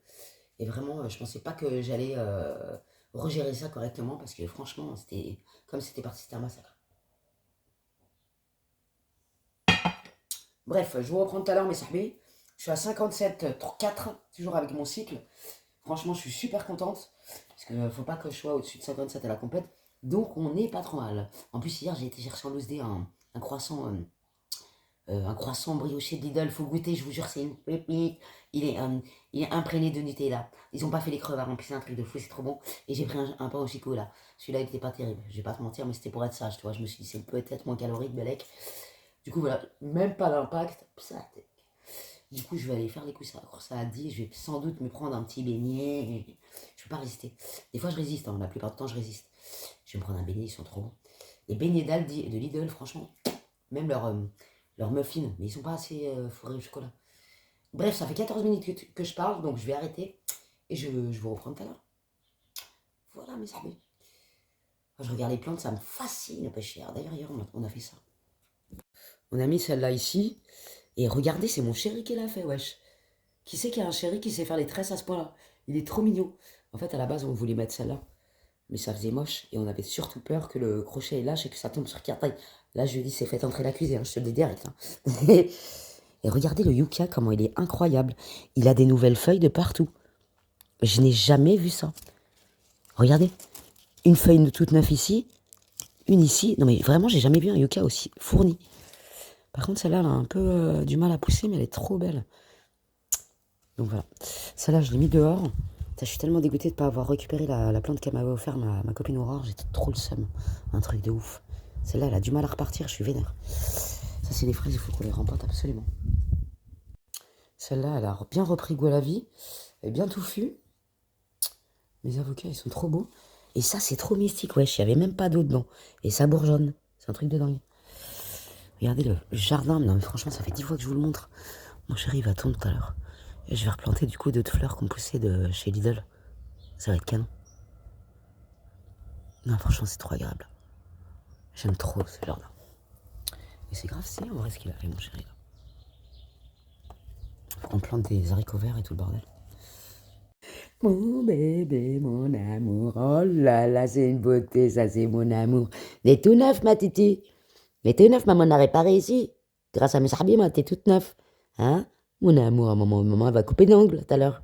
Et vraiment, je pensais pas que j'allais regérer ça correctement parce que franchement, c'était comme c'était parti, c'était un massacre. Bref, je vous reprends tout à l'heure, mes sahbis. Je suis à 57,4, toujours avec mon cycle. Franchement, je suis super contente. Parce qu'il ne faut pas que je sois au-dessus de 57 à la compète. Donc, on n'est pas trop mal. En plus, hier, j'ai été chercher en loose day un croissant brioché de Lidl. Faut goûter, je vous jure, c'est une pépite. Il est imprégné de Nutella. Ils n'ont pas fait les crevards, en plus, c'est un truc de fou, c'est trop bon. Et j'ai pris un pain au chocolat. Celui-là, il n'était pas terrible. Je vais pas te mentir, mais c'était pour être sage, tu vois. Je me suis dit, c'est peut-être moins calorique, Belek. Du coup, voilà, même pas d'impact. Du coup, je vais aller faire les courses à 10. Je vais sans doute me prendre un petit beignet. Je peux pas résister. Des fois, je résiste. La plupart du temps, je résiste. Je vais me prendre un beignet, ils sont trop bons. Les beignets d'Aldi et de Lidl, franchement, même leurs muffins, mais ils sont pas assez fourrés au chocolat. Bref, ça fait 14 minutes que je parle, donc je vais arrêter. Et je vous reprends tout à l'heure. Voilà, mes amis. Je regarde les plantes, ça me fascine, pas cher. D'ailleurs, hier, on a fait ça. On a mis celle-là ici. Et regardez, c'est mon chéri qui l'a fait, wesh. Qui c'est qui a un chéri qui sait faire les tresses à ce point-là? Il est trop mignon. En fait, à la base, on voulait mettre celle-là. Mais ça faisait moche. Et on avait surtout peur que le crochet lâche et que ça tombe sur Cartail. Là, je lui ai dit, c'est fait entrer l'accusé. Je te le dis direct. Et regardez le yucca, comment il est incroyable. Il a des nouvelles feuilles de partout. Je n'ai jamais vu ça. Regardez. Une feuille toute neuve ici. Une ici. Non, mais vraiment, j'ai jamais vu un yucca aussi fourni. Par contre, celle-là, elle a un peu du mal à pousser, mais elle est trop belle. Donc voilà. Celle-là, je l'ai mis dehors. Je suis tellement dégoûtée de ne pas avoir récupéré la plante qu'elle m'avait offert, ma copine Aurore. J'étais trop le seum. Un truc de ouf. Celle-là, elle a du mal à repartir, je suis vénère. Ça, c'est les fraises, il faut qu'on les remporte absolument. Celle-là, elle a bien repris goût à la vie. Elle est bien touffue. Mes avocats, ils sont trop beaux. Et ça, c'est trop mystique, wesh. Il n'y avait même pas d'eau dedans. Et ça bourgeonne. C'est un truc de dingue. Regardez le jardin, non mais franchement ça fait 10 fois que je vous le montre. Mon chéri va tomber tout à l'heure. Et je vais replanter du coup d'autres fleurs qu'on poussait de chez Lidl. Ça va être canon. Non franchement c'est trop agréable. J'aime trop ce jardin. Et c'est grave, c'est en vrai ce qu'il a fait mon chéri là. Faut qu'on plante des haricots verts et tout le bordel. Mon bébé, mon amour, oh là là c'est une beauté, ça c'est mon amour. T'es tout neuf ma titi. Mais t'es neuf, maman n'a réparé ici. Grâce à mes sarbis, moi, t'es toute neuve. Hein? Mon amour, maman, elle va couper l'ongle tout à l'heure.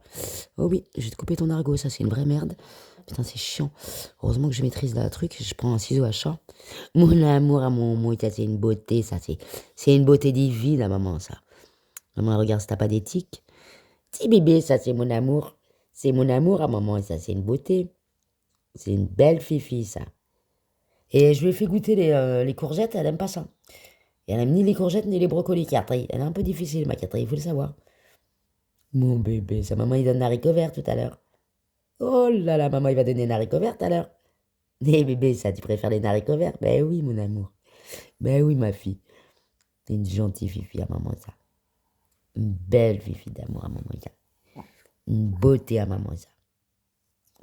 Oh oui, je vais te couper ton argot, ça c'est une vraie merde. Putain, c'est chiant. Heureusement que je maîtrise le truc. Je prends un ciseau à chat. Mon amour à mon ça c'est une beauté, ça c'est une beauté divine, la maman, ça. Maman, regarde si t'as pas d'éthique. Petit bébé, ça c'est mon amour. C'est mon amour à maman, ça c'est une beauté. C'est une belle fifi, ça. Et je lui ai fait goûter les courgettes, elle aime pas ça. Et elle aime ni les courgettes ni les brocolis, Catherine. Elle est un peu difficile, ma Catherine, il faut le savoir. Mon bébé, sa maman, il donne un haricot vert tout à l'heure. Oh là là, maman, il va donner un haricot vert tout à l'heure. Eh bébé, ça, tu préfères les haricots verts? Ben oui, mon amour. Ben oui, ma fille. C'est une gentille fifi à maman, ça. Une belle fifi d'amour à maman, ça. Une beauté à maman, ça.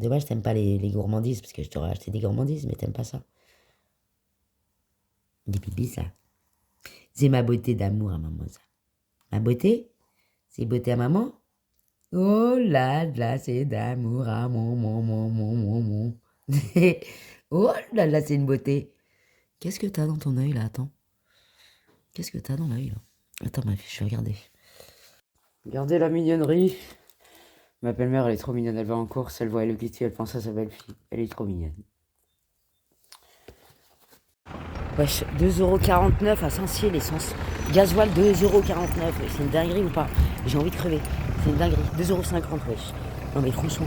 Dommage, t'aimes pas les gourmandises, parce que je t'aurais acheté des gourmandises, mais t'aimes pas ça. Des bébés, ça. C'est ma beauté d'amour à maman, ça. Ma beauté? C'est beauté à maman? Oh là là, c'est d'amour à mon. Oh là là, c'est une beauté. Qu'est-ce que t'as dans ton œil, là? Attends. Qu'est-ce que t'as dans l'œil, là? Attends, ma fille, je vais regarder. Regardez la mignonnerie. Ma belle-mère, elle est trop mignonne. Elle va en course, elle voit Hello Kitty, elle pense à sa belle-fille. Elle est trop mignonne. Wesh, 2,49€ à Saint-Cyr, l'essence. Gasoil, 2,49€. C'est une dinguerie ou pas? J'ai envie de crever. C'est une dinguerie. 2,50€, wesh. Non mais franchement,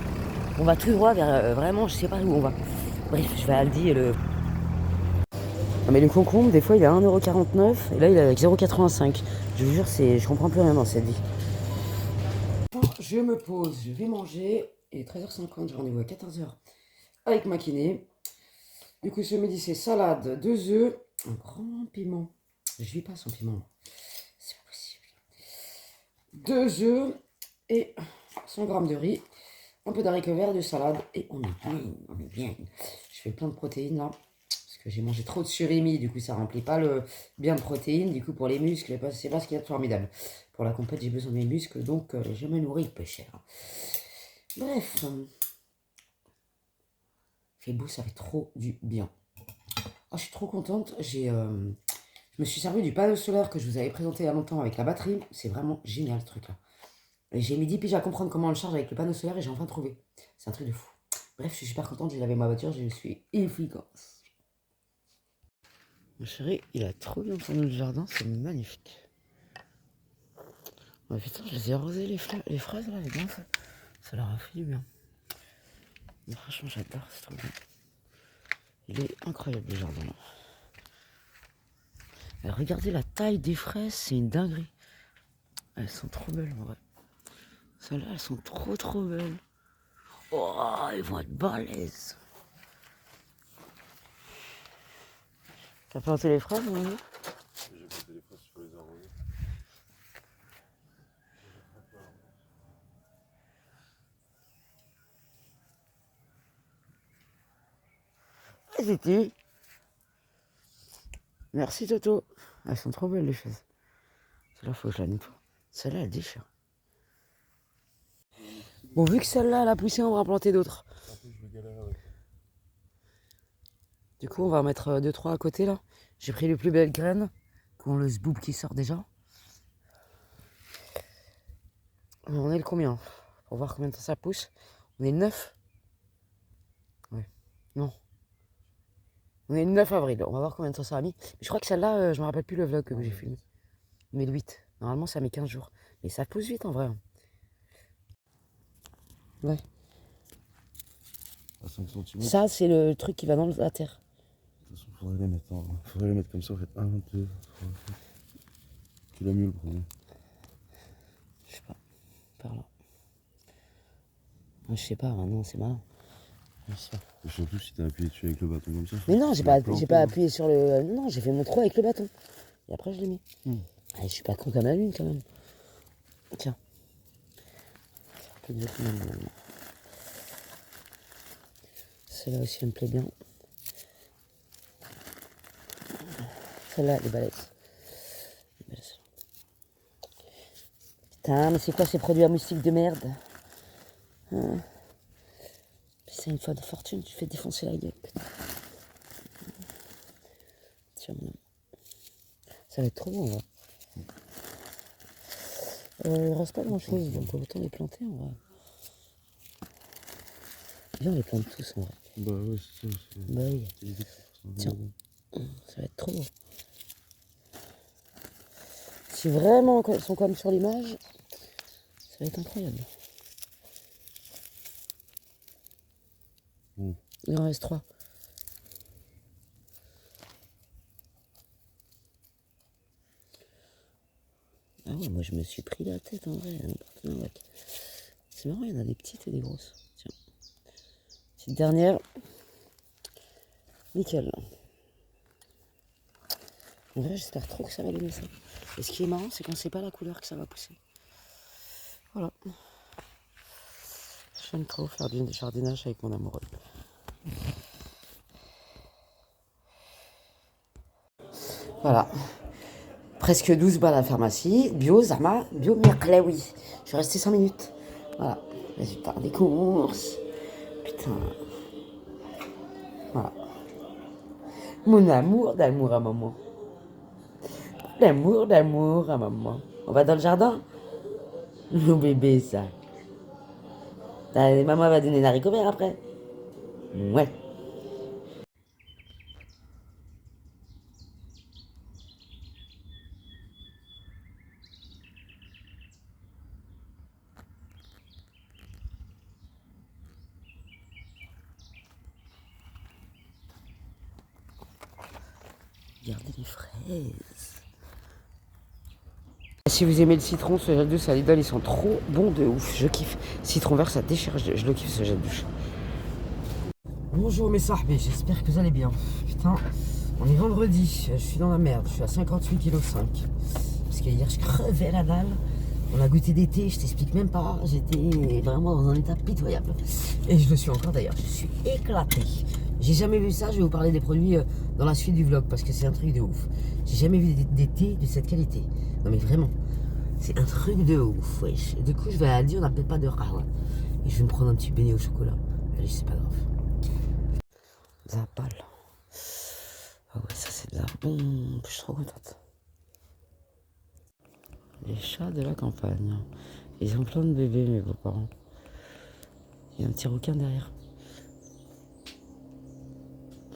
on va tout droit vers... vraiment, je sais pas où on va. Bref, je vais à Aldi et le... Non mais le concombre, des fois, il est à 1,49€ et là, il est avec 0,85€. Je vous jure, je comprends plus rien dans cette vie. Je me pose, je vais manger. Il est 13h50, j'ai rendez-vous à 14h avec ma kiné. Du coup, ce midi, c'est salade, 2 œufs, un grand piment. Je vis pas sans piment. C'est pas possible. 2 œufs et 100 g de riz. Un peu d'haricots verts, de salade. Et on est bien, on est bien. Je fais plein de protéines là. Parce que j'ai mangé trop de surimi. Du coup, ça remplit pas bien de protéines. Du coup, pour les muscles, c'est pas ce qu'il y a de formidable. Pour la compète, j'ai besoin des muscles. Donc, je me nourris peu cher. Bref. Fait beau, ça fait trop du bien. Oh, je suis trop contente. Je me suis servi du panneau solaire que je vous avais présenté il y a longtemps avec la batterie. C'est vraiment génial ce truc là. Et j'ai mis 10 piges à comprendre comment on le charge avec le panneau solaire et j'ai enfin trouvé. C'est un truc de fou. Bref, je suis super contente. J'ai lavé ma voiture. Je suis efficace. Mon chéri, il a trop bien son jardin. C'est magnifique. Oh, putain, je les ai arrosés les fraises là, les bien. Ça leur a fait du bien. Mais franchement, j'adore. C'est trop bien. Il est incroyable le jardin là. Et regardez la taille des fraises, c'est une dinguerie. Elles sont trop belles en vrai. Celles-là, elles sont trop belles. Oh, elles vont être balèzes. T'as planté les fraises, mon ami? J'ai planté les fraises, je peux les arroser. Et c'était. Merci Toto. Elles sont trop belles les fraises. Celle-là, faut que je la nettoie. Celle-là, elle déchire. Bon, vu que celle-là, elle a poussé, on va en planter d'autres. Du coup, on va en mettre 2-3 à côté là. J'ai pris les plus belles graines. Qu'on le zboob qui sort déjà. On est le combien? Pour voir combien de temps ça pousse. On est le 9. Ouais. Non. On est le 9 avril. On va voir combien de temps ça a mis. Mais je crois que celle-là, je me rappelle plus le vlog que j'ai filmé. Mais le 8. Normalement, ça met 15 jours. Mais ça pousse vite en vrai. Ouais. À 5 cm. Ça, c'est le truc qui va dans la terre. De toute façon, faudrait les mettre comme ça en fait. 1, 2, 3, 4. Tu l'as mieux le premier. Je sais pas. Par là. Moi, je sais pas, non, c'est malin. Je sais pas. Et surtout si t'as appuyé dessus avec le bâton comme ça. Mais non, j'ai pas appuyé sur le. Non, j'ai fait mon trou avec le bâton. Et après, je l'ai mis. Allez, je suis pas con comme la lune quand même. Tiens. Un peu de finalement. Celle-là aussi, elle me plaît bien. Celle-là, elle est balèze. Putain, mais c'est quoi ces produits à moustiques de merde? Hein? C'est une fois de fortune, tu fais défoncer la gueule. Tiens, mon ami. Ça va être trop bon, là. Il reste pas grand chose, donc autant les planter, en vrai. Viens, on les plante tous en vrai. Bah ouais, c'est ça. Bah oui. Tiens, ça va être trop beau. Si vraiment elles sont comme sur l'image, ça va être incroyable. Il en reste 3. Ah ouais, moi je me suis pris la tête en vrai, n'importe quoi. C'est marrant, il y en a des petites et des grosses. Tiens. Petite dernière. Nickel. En vrai, j'espère trop que ça va donner ça. Et ce qui est marrant, c'est qu'on ne sait pas la couleur que ça va pousser. Voilà. J'aime trop faire du jardinage avec mon amoureux. Voilà. Presque 12 balles à la pharmacie. Bio, Zama, bio, Merclaoui. Je suis resté 5 minutes. Voilà. Résultat des courses. Putain. Voilà. Mon amour d'amour à maman. L'amour d'amour à maman. On va dans le jardin? Mon bébé, ça. Maman va donner un haricot vert après. Ouais. Regardez les fraises. Si vous aimez le citron, ce gel douche à Lidl, ils sont trop bons de ouf. Je kiffe. Citron vert, ça déchire. Je le kiffe, ce gel douche. Bonjour mes sahbés, j'espère que vous allez bien. Putain, on est vendredi. Je suis dans la merde. Je suis à 58,5 kg. Parce que hier, je crevais la dalle. On a goûté d'été, je t'explique même pas. J'étais vraiment dans un état pitoyable. Et je le suis encore d'ailleurs. Je suis éclaté. J'ai jamais vu ça. Je vais vous parler des produits dans la suite du vlog parce que c'est un truc de ouf. J'ai jamais vu des thés de cette qualité. Non mais vraiment, c'est un truc de ouf. Wesh. Du coup, je vais aller dire, on n'appelle pas de rare. Et je vais me prendre un petit beignet au chocolat. Allez, c'est pas grave. Zapal. Ah ouais, ça c'est de la bombe. Je suis trop contente. Les chats de la campagne. Ils ont plein de bébés, mes beaux-parents. Il y a un petit requin derrière.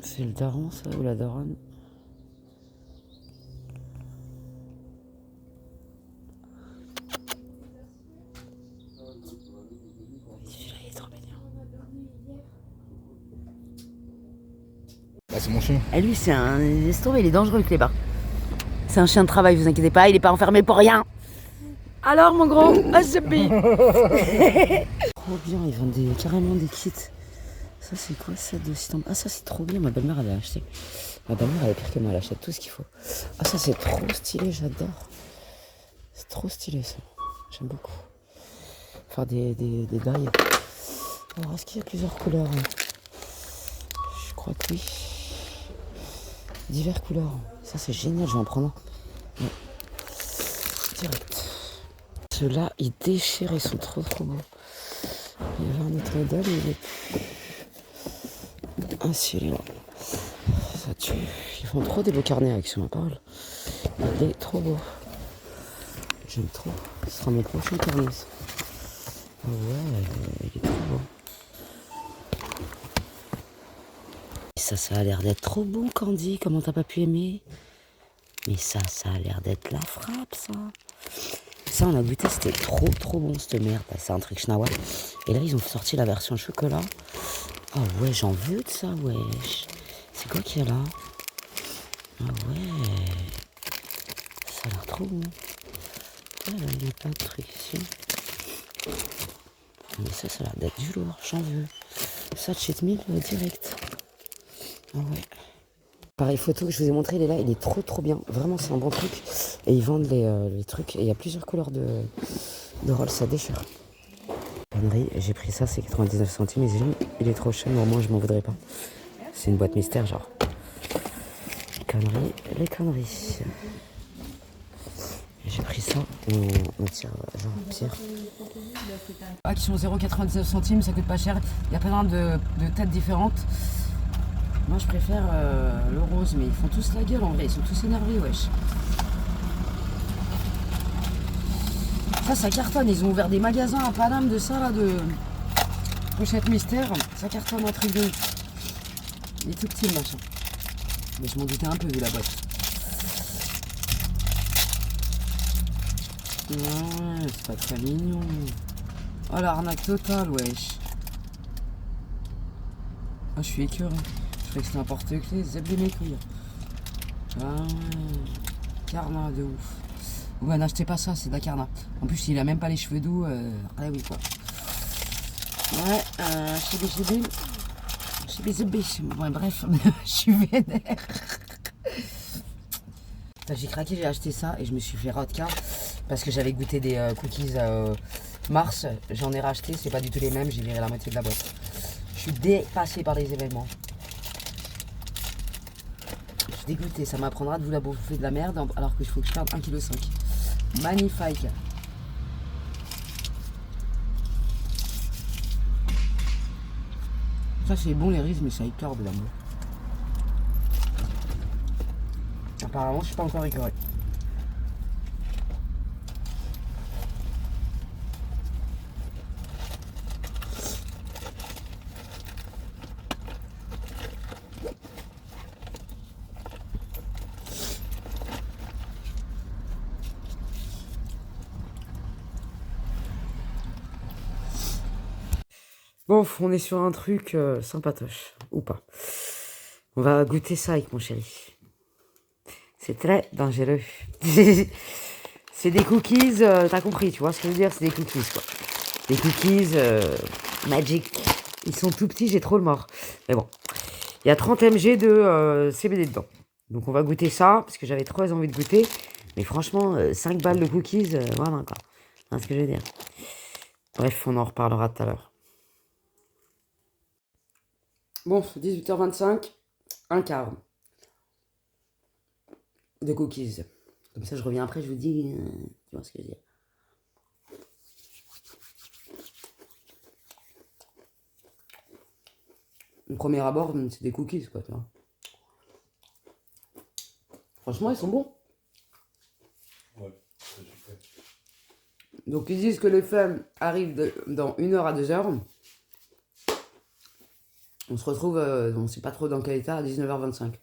C'est le daron, ça, ou la daronne? Celui-là, il est trop mignon. Ah, c'est mon chien. Et lui, c'est un... Laisse tomber, il est dangereux, le clébard. C'est un chien de travail, vous inquiétez pas, il est pas enfermé pour rien. Alors, mon gros, ACP. Trop bien, ils vendent carrément des kits. Ça, c'est quoi ça de site? Ah, ça, c'est trop bien, ma belle-mère, elle a acheté. Ma belle-mère, elle est pire que moi, elle achète tout ce qu'il faut. Ah, ça, c'est trop stylé, j'adore. C'est trop stylé, ça. J'aime beaucoup. Faire des dailles. Alors, est-ce qu'il y a plusieurs couleurs? Je crois que oui. Divers couleurs. Ça, c'est génial, je vais en prendre un. Ouais. Direct. Ceux-là, ils déchirent, ils sont trop beaux. Il y avait un autre modèle, il est... Ah, si, il est là. Ça tue. Ils font trop des beaux carnets avec ce parle. Il est trop beau. J'aime trop. Ce sera mon prochain carnet. Ah ouais, il est trop beau. Et ça a l'air d'être trop bon, Candy. Comment t'as pas pu aimer? Mais ça a l'air d'être la frappe, ça. Ça, on a goûté, c'était trop bon, cette merde. C'est un truc schnawa. Et là, ils ont sorti la version chocolat. Ah ouais, j'en veux de ça, wesh. C'est quoi qu'il y a là? Ah ouais. Ça a l'air trop bon. Ah, il y a plein de trucs ici. Mais ça a l'air d'être du lourd, j'en veux. Ça, Cheat Meal, direct. Ah ouais. Pareil, photo que je vous ai montré, il est là, il est trop bien. Vraiment, c'est un bon truc. Et ils vendent les trucs. Et il y a plusieurs couleurs de rôle, ça déchire. Connerie, j'ai pris ça, c'est 99 centimes. Il est trop cher, mais au moins je m'en voudrais pas. C'est une boîte mystère, genre. Les conneries. J'ai pris ça, on tire genre pire. Action 0,99 centimes, ça coûte pas cher. Il y a plein de têtes différentes. Moi je préfère le rose, mais ils font tous la gueule en vrai, ils sont tous énervés, wesh. Ça cartonne, ils ont ouvert des magasins à Paname de ça là, Pochette mystère, ça cartonne un truc de ouf. Il est tout petit le machin. Mais je m'en doutais un peu vu la boîte. Ouais, c'est pas très mignon. Oh l'arnaque totale, wesh. Ah, je suis écœuré. Je croyais que c'était un porte-clés, zèbre de mes couilles. Ah ouais. Carna de ouf. Ouais, n'achetez pas ça, c'est de la carna. En plus, il a même pas les cheveux doux. Ah oui, quoi. Ouais, ouais, bref, je suis vénère. J'ai craqué, j'ai acheté ça et je me suis fait rodka parce que j'avais goûté des cookies Mars. J'en ai racheté, c'est pas du tout les mêmes, j'ai viré la moitié de la boîte. Je suis dépassé par les événements. Je suis dégoûté, ça m'apprendra de vous la bouffer de la merde alors qu'il faut que je perde 1,5 kg. Magnifique. Ça c'est bon les riz, mais ça écœure de l'amour. Apparemment je suis pas encore écœuré. Bon, on est sur un truc sympatoche, ou pas. On va goûter ça avec mon chéri. C'est très dangereux. C'est des cookies, t'as compris, tu vois ce que je veux dire, c'est des cookies, quoi. Des cookies magic. Ils sont tout petits, j'ai trop le mort. Mais bon, il y a 30 mg de CBD dedans. Donc on va goûter ça, parce que j'avais trop envie de goûter. Mais franchement, 5 balles de cookies, voilà, quoi. C'est ce que je veux dire. Bref, on en reparlera tout à l'heure. Bon, 18h25, un quart de cookies. Comme ça, je reviens après, je vous dis, tu vois ce que je veux dire. Au premier abord, c'est des cookies, quoi, tu vois. Franchement, ils sont bons. Ouais, c'est super. Donc, ils disent que les femmes arrivent dans 1 heure à 2 heures. On se retrouve, on sait pas trop dans quel état, à 19h25.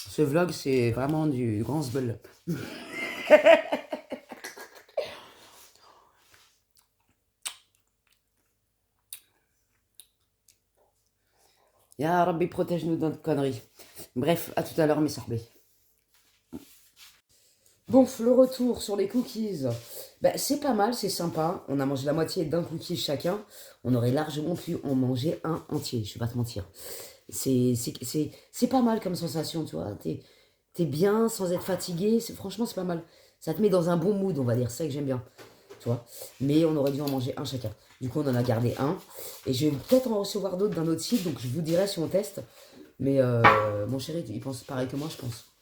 Ce vlog, c'est vraiment du grand sbul. Ya Rabbi, protège-nous de notre connerie. Bref, à tout à l'heure, mes sarbés. Bon, le retour sur les cookies. Ben, c'est pas mal, c'est sympa. On a mangé la moitié d'un cookie chacun. On aurait largement pu en manger un entier, je vais pas te mentir. C'est pas mal comme sensation, tu vois. T'es bien sans être fatigué. Franchement, c'est pas mal. Ça te met dans un bon mood, on va dire. C'est ça que j'aime bien. Tu vois. Mais on aurait dû en manger un chacun. Du coup, on en a gardé un. Et je vais peut-être en recevoir d'autres d'un autre site. Donc, je vous dirai si on teste. Mais mon chéri, il pense pareil que moi, je pense.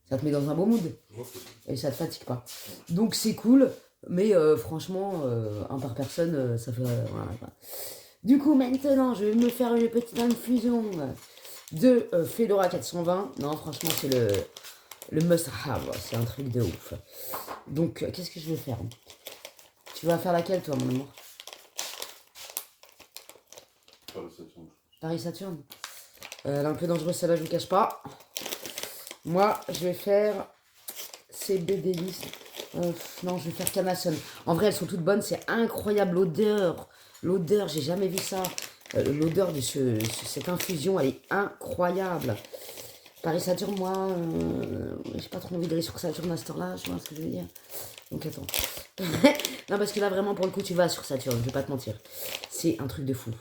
Ça te met dans un bon mood. Et ça te fatigue pas. Donc, c'est cool. Mais franchement, un par personne, ça fait... voilà. Du coup, maintenant, je vais me faire une petite infusion de Fedora 420. Non, franchement, c'est le must-have. C'est un truc de ouf. Donc, qu'est-ce que je vais faire? Tu vas faire laquelle, toi, mon amour? Paris-Saturne. Elle est un peu dangereuse, celle-là, je ne vous cache pas. Moi, je vais faire CBD list. Non, je vais faire Canasson. En vrai, elles sont toutes bonnes. C'est incroyable l'odeur. L'odeur, j'ai jamais vu ça. L'odeur de cette infusion, elle est incroyable. Paris-Saturne, moi, j'ai pas trop envie d'aller sur Saturne à cette heure-là. Je vois ce que je veux dire. Donc, attends. Non, parce que là, vraiment, pour le coup, tu vas sur Saturne. Je vais pas te mentir. C'est un truc de fou.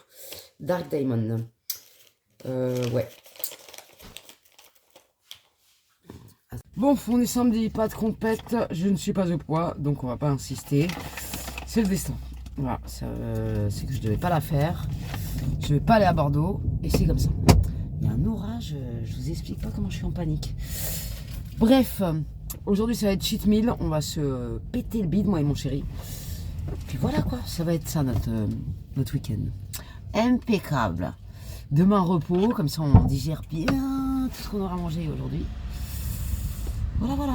Dark Diamond. Ouais. Bon, on est samedi, pas de compète, je ne suis pas au poids, donc on va pas insister. C'est le destin. Voilà, c'est que je devais pas la faire. Je vais pas aller à Bordeaux, et c'est comme ça. Il y a un orage, je vous explique pas comment je suis en panique. Bref, aujourd'hui ça va être cheat meal, on va se péter le bide, moi et mon chéri. Puis voilà quoi, ça va être ça notre week-end. Impeccable. Demain repos, comme ça on digère bien tout ce qu'on aura mangé aujourd'hui. Voilà, voilà.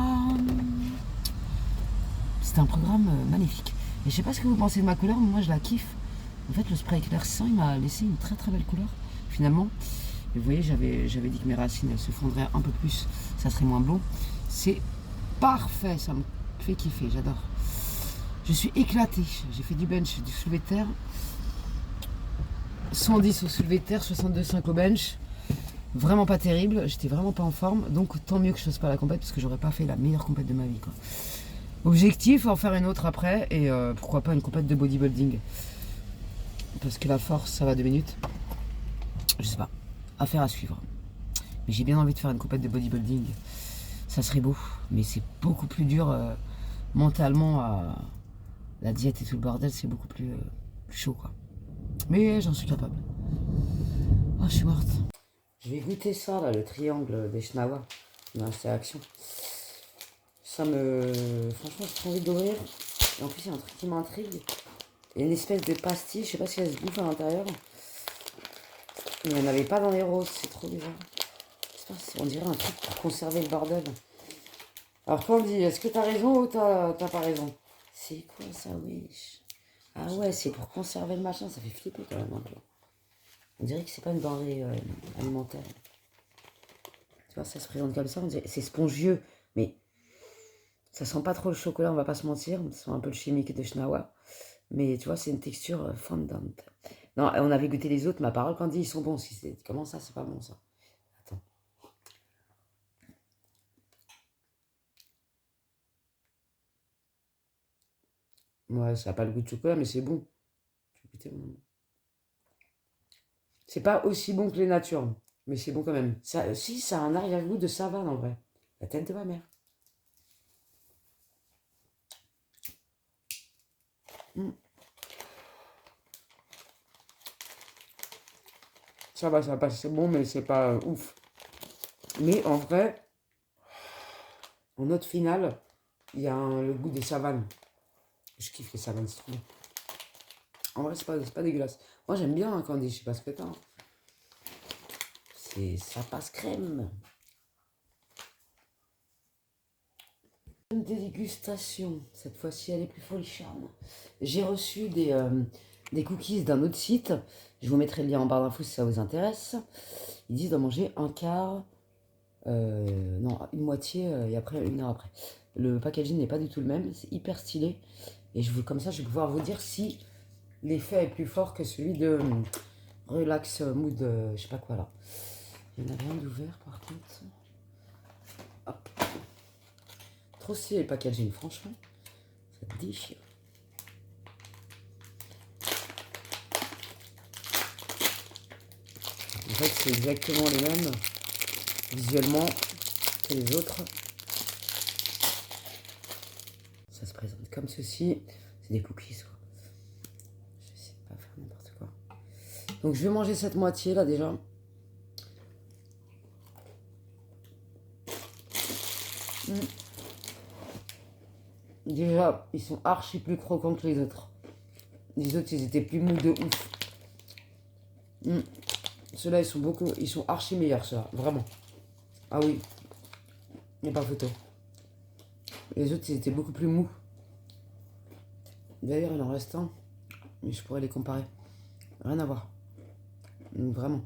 C'est un programme magnifique. Et je sais pas ce que vous pensez de ma couleur, mais moi je la kiffe. En fait, le spray éclaircissant, il m'a laissé une très très belle couleur, finalement. Et vous voyez, j'avais dit que mes racines, elles se fondraient un peu plus, ça serait moins blond. C'est parfait, ça me fait kiffer, j'adore. Je suis éclaté, j'ai fait du bench, du soulevé de terre. 110 au soulevé de terre, 62,5 au bench. Vraiment pas terrible, j'étais vraiment pas en forme. Donc tant mieux que je fasse pas la compète, parce que j'aurais pas fait la meilleure compète de ma vie, quoi. Objectif, en faire une autre après, et pourquoi pas une compète de bodybuilding. Parce que la force, ça va 2 minutes. Je sais pas, affaire à suivre. Mais j'ai bien envie de faire une compète de bodybuilding. Ça serait beau, mais c'est beaucoup plus dur mentalement. La diète et tout le bordel, c'est beaucoup plus chaud, quoi. Mais j'en suis capable. Oh, je suis morte. Je vais goûter ça, là, le triangle des Schnawa. dans cette action. Ça me... Franchement, j'ai trop envie d'ouvrir. Et en plus, il y a un truc qui m'intrigue. Il y a une espèce de pastille, je sais pas si elle se bouffe à l'intérieur. Mais il n'y en avait pas dans les roses, c'est trop bizarre. On dirait un truc pour conserver le bordel. Alors toi on dit, est-ce que t'as raison ou t'as pas raison? C'est quoi ça, wesh? Ah ouais, c'est pour conserver le machin, ça fait flipper quand même un peu. On dirait que c'est pas une denrée alimentaire. Tu vois, ça se présente comme ça, on dirait c'est spongieux, mais ça sent pas trop le chocolat, on va pas se mentir. Ça sent un peu le chimique de Schnawa. Mais tu vois, c'est une texture fondante. Non, on avait goûté les autres, ma parole, quand dit ils sont bons. Comment ça, c'est pas bon ça? Attends. Ouais, ça n'a pas le goût de chocolat, mais c'est bon. C'est pas aussi bon que les natures, mais c'est bon quand même. Ça, si, ça a un arrière-goût de savane en vrai. La tête de ma mère. Ça va passer, c'est bon, mais c'est pas ouf. Mais en vrai, en note finale, il y a le goût des savanes. Je kiffe les savanes, c'est trop bon. En vrai, c'est pas dégueulasse. Moi, j'aime bien quand on dit, je sais pas ce que t'as. Ça passe crème. Une dégustation. Cette fois-ci, elle est plus folichonne. J'ai reçu des cookies d'un autre site. Je vous mettrai le lien en barre d'infos si ça vous intéresse. Ils disent d'en manger un quart, non, une moitié et après une heure après. Le packaging n'est pas du tout le même, c'est hyper stylé. Et comme ça, je vais pouvoir vous dire si l'effet est plus fort que celui de Relax Mood, je sais pas quoi là. Il y en a rien d'ouvert par contre. Hop. Trop stylé le packaging, franchement. Ça déchire. En fait, c'est exactement les mêmes visuellement que les autres. Ça se présente comme ceci. C'est des cookies, quoi. Je sais pas faire n'importe quoi. Donc, je vais manger cette moitié là déjà. Déjà, ils sont archi plus croquants que les autres. Les autres, ils étaient plus mous de ouf. Ceux-là, ils sont archi meilleurs, ceux-là, vraiment. Ah oui, il n'y a pas photo. Les autres, ils étaient beaucoup plus mous. D'ailleurs, il en reste un, mais je pourrais les comparer. Rien à voir. Vraiment.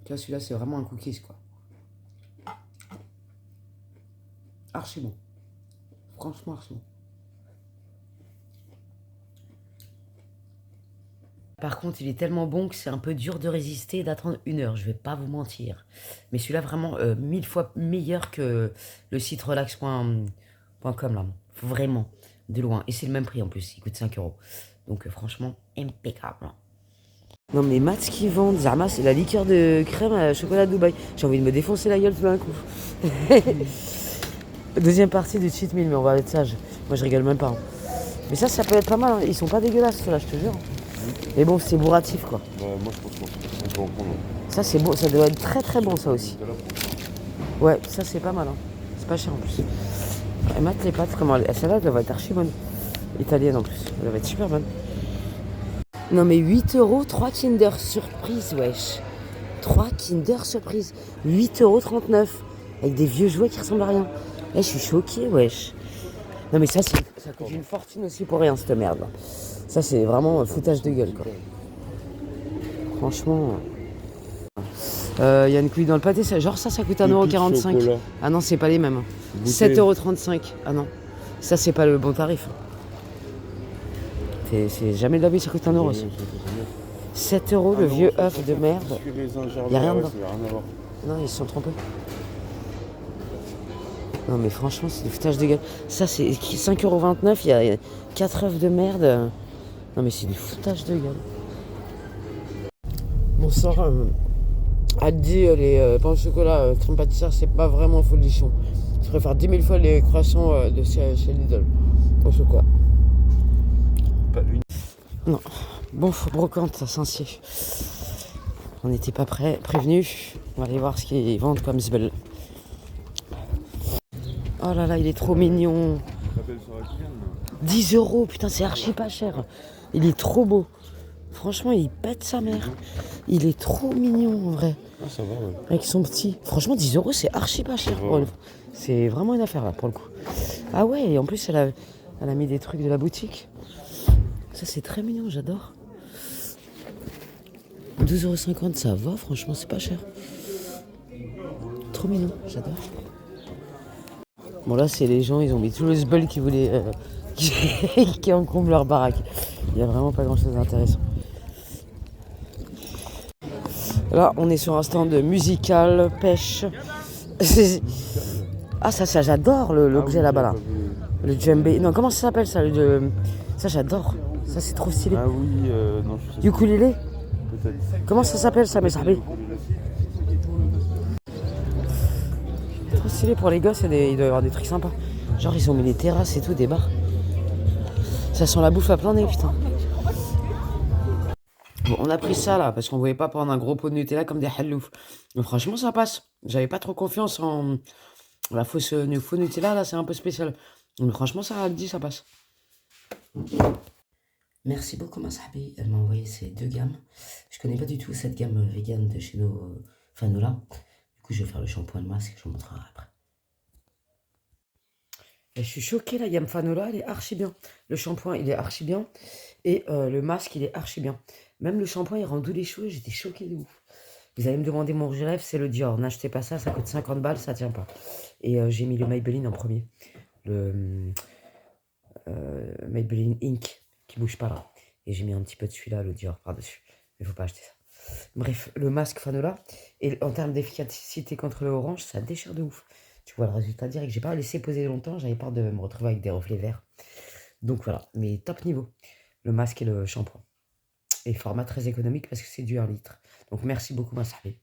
Tu vois, celui-là, c'est vraiment un cookies, quoi. Archi bon. Franchement, archi bon. Par contre, il est tellement bon que c'est un peu dur de résister et d'attendre 1 heure, je vais pas vous mentir. Mais celui-là, vraiment, 1000 fois meilleur que le site relax.com, là. Vraiment, de loin. Et c'est le même prix en plus, il coûte 5 €. Donc, franchement, impeccable. Non, mais Mats qui vendent, Zama, c'est la liqueur de crème à chocolat de Dubaï. J'ai envie de me défoncer la gueule tout d'un coup. Deuxième partie du cheat meal, mais on va être sage. Moi, je rigole même pas. Hein. Mais ça peut être pas mal. Hein. Ils sont pas dégueulasses, ceux-là, je te jure. Mais bon, c'est bourratif, quoi. Moi, je pense qu'on peut en prendre. Ça, c'est bon. Ça doit être très très bon, ça aussi. Ouais, ça, c'est pas mal. Hein. C'est pas cher en plus. Et Matt, les pâtes, comment celle-là, elle doit être archi bonne. Italienne en plus. Elle doit être super bonne. Non, mais 8 €, 3 Kinder Surprise, wesh. 3 Kinder Surprise. 8,39 €. Avec des vieux jouets qui ressemblent à rien. Je suis choquée, wesh. Non, mais ça coûte une fortune aussi pour rien, cette merde. Ça, c'est vraiment foutage de gueule, quoi. Franchement. Il y a une couille dans le pâté, genre ça coûte 1,45€. Ah non, c'est pas les mêmes. 7,35€. Ah non, ça c'est pas le bon tarif. C'est jamais de la vie, ça coûte 1€. 7€ le vieux œuf de merde. Il n'y a rien dedans. Non, ils se sont trompés. Non mais franchement, c'est du foutage de gueule. Ça c'est 5,29€, il y a 4 œufs de merde. Non mais c'est du foutage de gueule. Bon sang, Aldi, les pains au chocolat, crème pâtissière, c'est pas vraiment folichon. Je préfère 10 000 fois les croissants de chez Lidl. Au chocolat. Pas une. Non. Bon, brocante à Saint-Cyr. On n'était pas prévenus. On va aller voir ce qu'ils vendent comme zbel. Oh là là, il est trop mignon. 10€, putain, c'est archi pas cher. Il est trop beau. Franchement, il pète sa mère. Il est trop mignon en vrai. Ah, ça va, ouais. Avec son petit. Franchement, 10€, c'est archi pas cher. Ouais. C'est vraiment une affaire là pour le coup. Ah ouais, et en plus, elle a mis des trucs de la boutique. Ça, c'est très mignon, j'adore. 12,50€, ça va, franchement, c'est pas cher. Trop mignon, j'adore. Bon, là, c'est les gens, ils ont mis tout le sbul qu'ils voulaient. qui encombrent leur baraque. Il n'y a vraiment pas grand chose d'intéressant. Là, on est sur un stand musical, pêche. Ah, ça j'adore l'objet là-bas, là. Le djembé. Non, comment ça s'appelle ça Ça, j'adore. Ça, c'est trop stylé. Ah oui, non, je sais Ukulélé. peut-être. Comment ça s'appelle ça, mes sahabis? Trop stylé pour les gosses, il doit y avoir des trucs sympas. Genre, ils ont mis des terrasses et tout, des bars. Ça sent la bouffe à plein nez, putain. Bon, on a pris ça là, parce qu'on voulait pas prendre un gros pot de Nutella comme des hallouf. Mais franchement, ça passe. J'avais pas trop confiance en la fausse Nutella, là, c'est un peu spécial. Mais franchement, ça dit, ça passe. Merci beaucoup, ma sahabi. Elle m'a envoyé ces 2 gammes. Je connais pas du tout cette gamme vegan de chez nos Fanola. Du coup, je vais faire le shampoing et le masque, je vous montrerai après. Et je suis choquée, la gamme Fanola, elle est archi bien. Le shampoing, il est archi bien. Et le masque, il est archi bien. Même le shampoing, il rend doux les cheveux, j'étais choquée de ouf. Vous allez me demander mon rouge à lèvres, c'est le Dior. N'achetez pas ça, ça coûte 50 balles, ça tient pas. Et j'ai mis le Maybelline en premier. Le Maybelline Ink, qui bouge pas là. Et j'ai mis un petit peu de celui-là, le Dior, par-dessus. Mais faut pas acheter ça. Bref, le masque Fanola. Et en termes d'efficacité contre le orange, ça déchire de ouf. Tu vois le résultat direct. J'ai pas laissé poser longtemps, j'avais peur de me retrouver avec des reflets verts. Donc voilà, mais top niveau. Le masque et le shampoing. Et format très économique parce que c'est du 1 litre. Donc merci beaucoup, ma sahabi.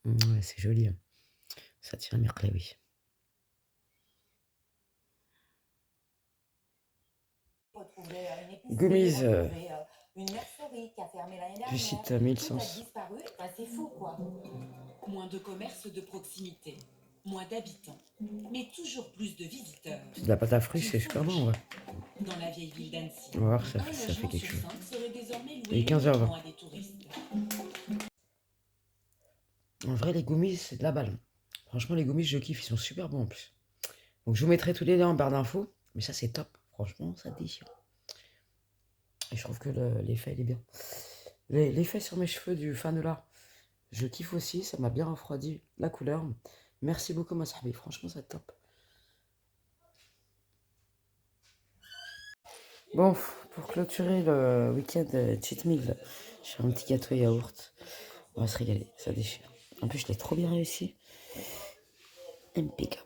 Ouais, c'est joli. Hein. Ça tient mercredi, oui. Gummies du site 1100. C'est fou, quoi. Moins de commerces de proximité, moins d'habitants, mais toujours plus de visiteurs. C'est de la pâte à fruits, c'est super bon, ouais. Dans la vieille ville d'Annecy, On va voir, ça fait quelque chose. Et 15h20. En vrai, les gummies, c'est de la balle. Franchement, les gummies, je kiffe, ils sont super bons en plus. Donc, je vous mettrai tous les liens en barre d'infos. Mais ça, c'est top. Franchement, ça déchire. Et je trouve que l'effet, il est bien. L'effet sur mes cheveux du Fanola, je kiffe aussi. Ça m'a bien refroidi la couleur. Merci beaucoup, ma sahabi. Franchement, c'est top. Bon, pour clôturer le week-end cheat meal, je fais un petit gâteau yaourt. On va se régaler, ça déchire. En plus, je l'ai trop bien réussi. Impeccable.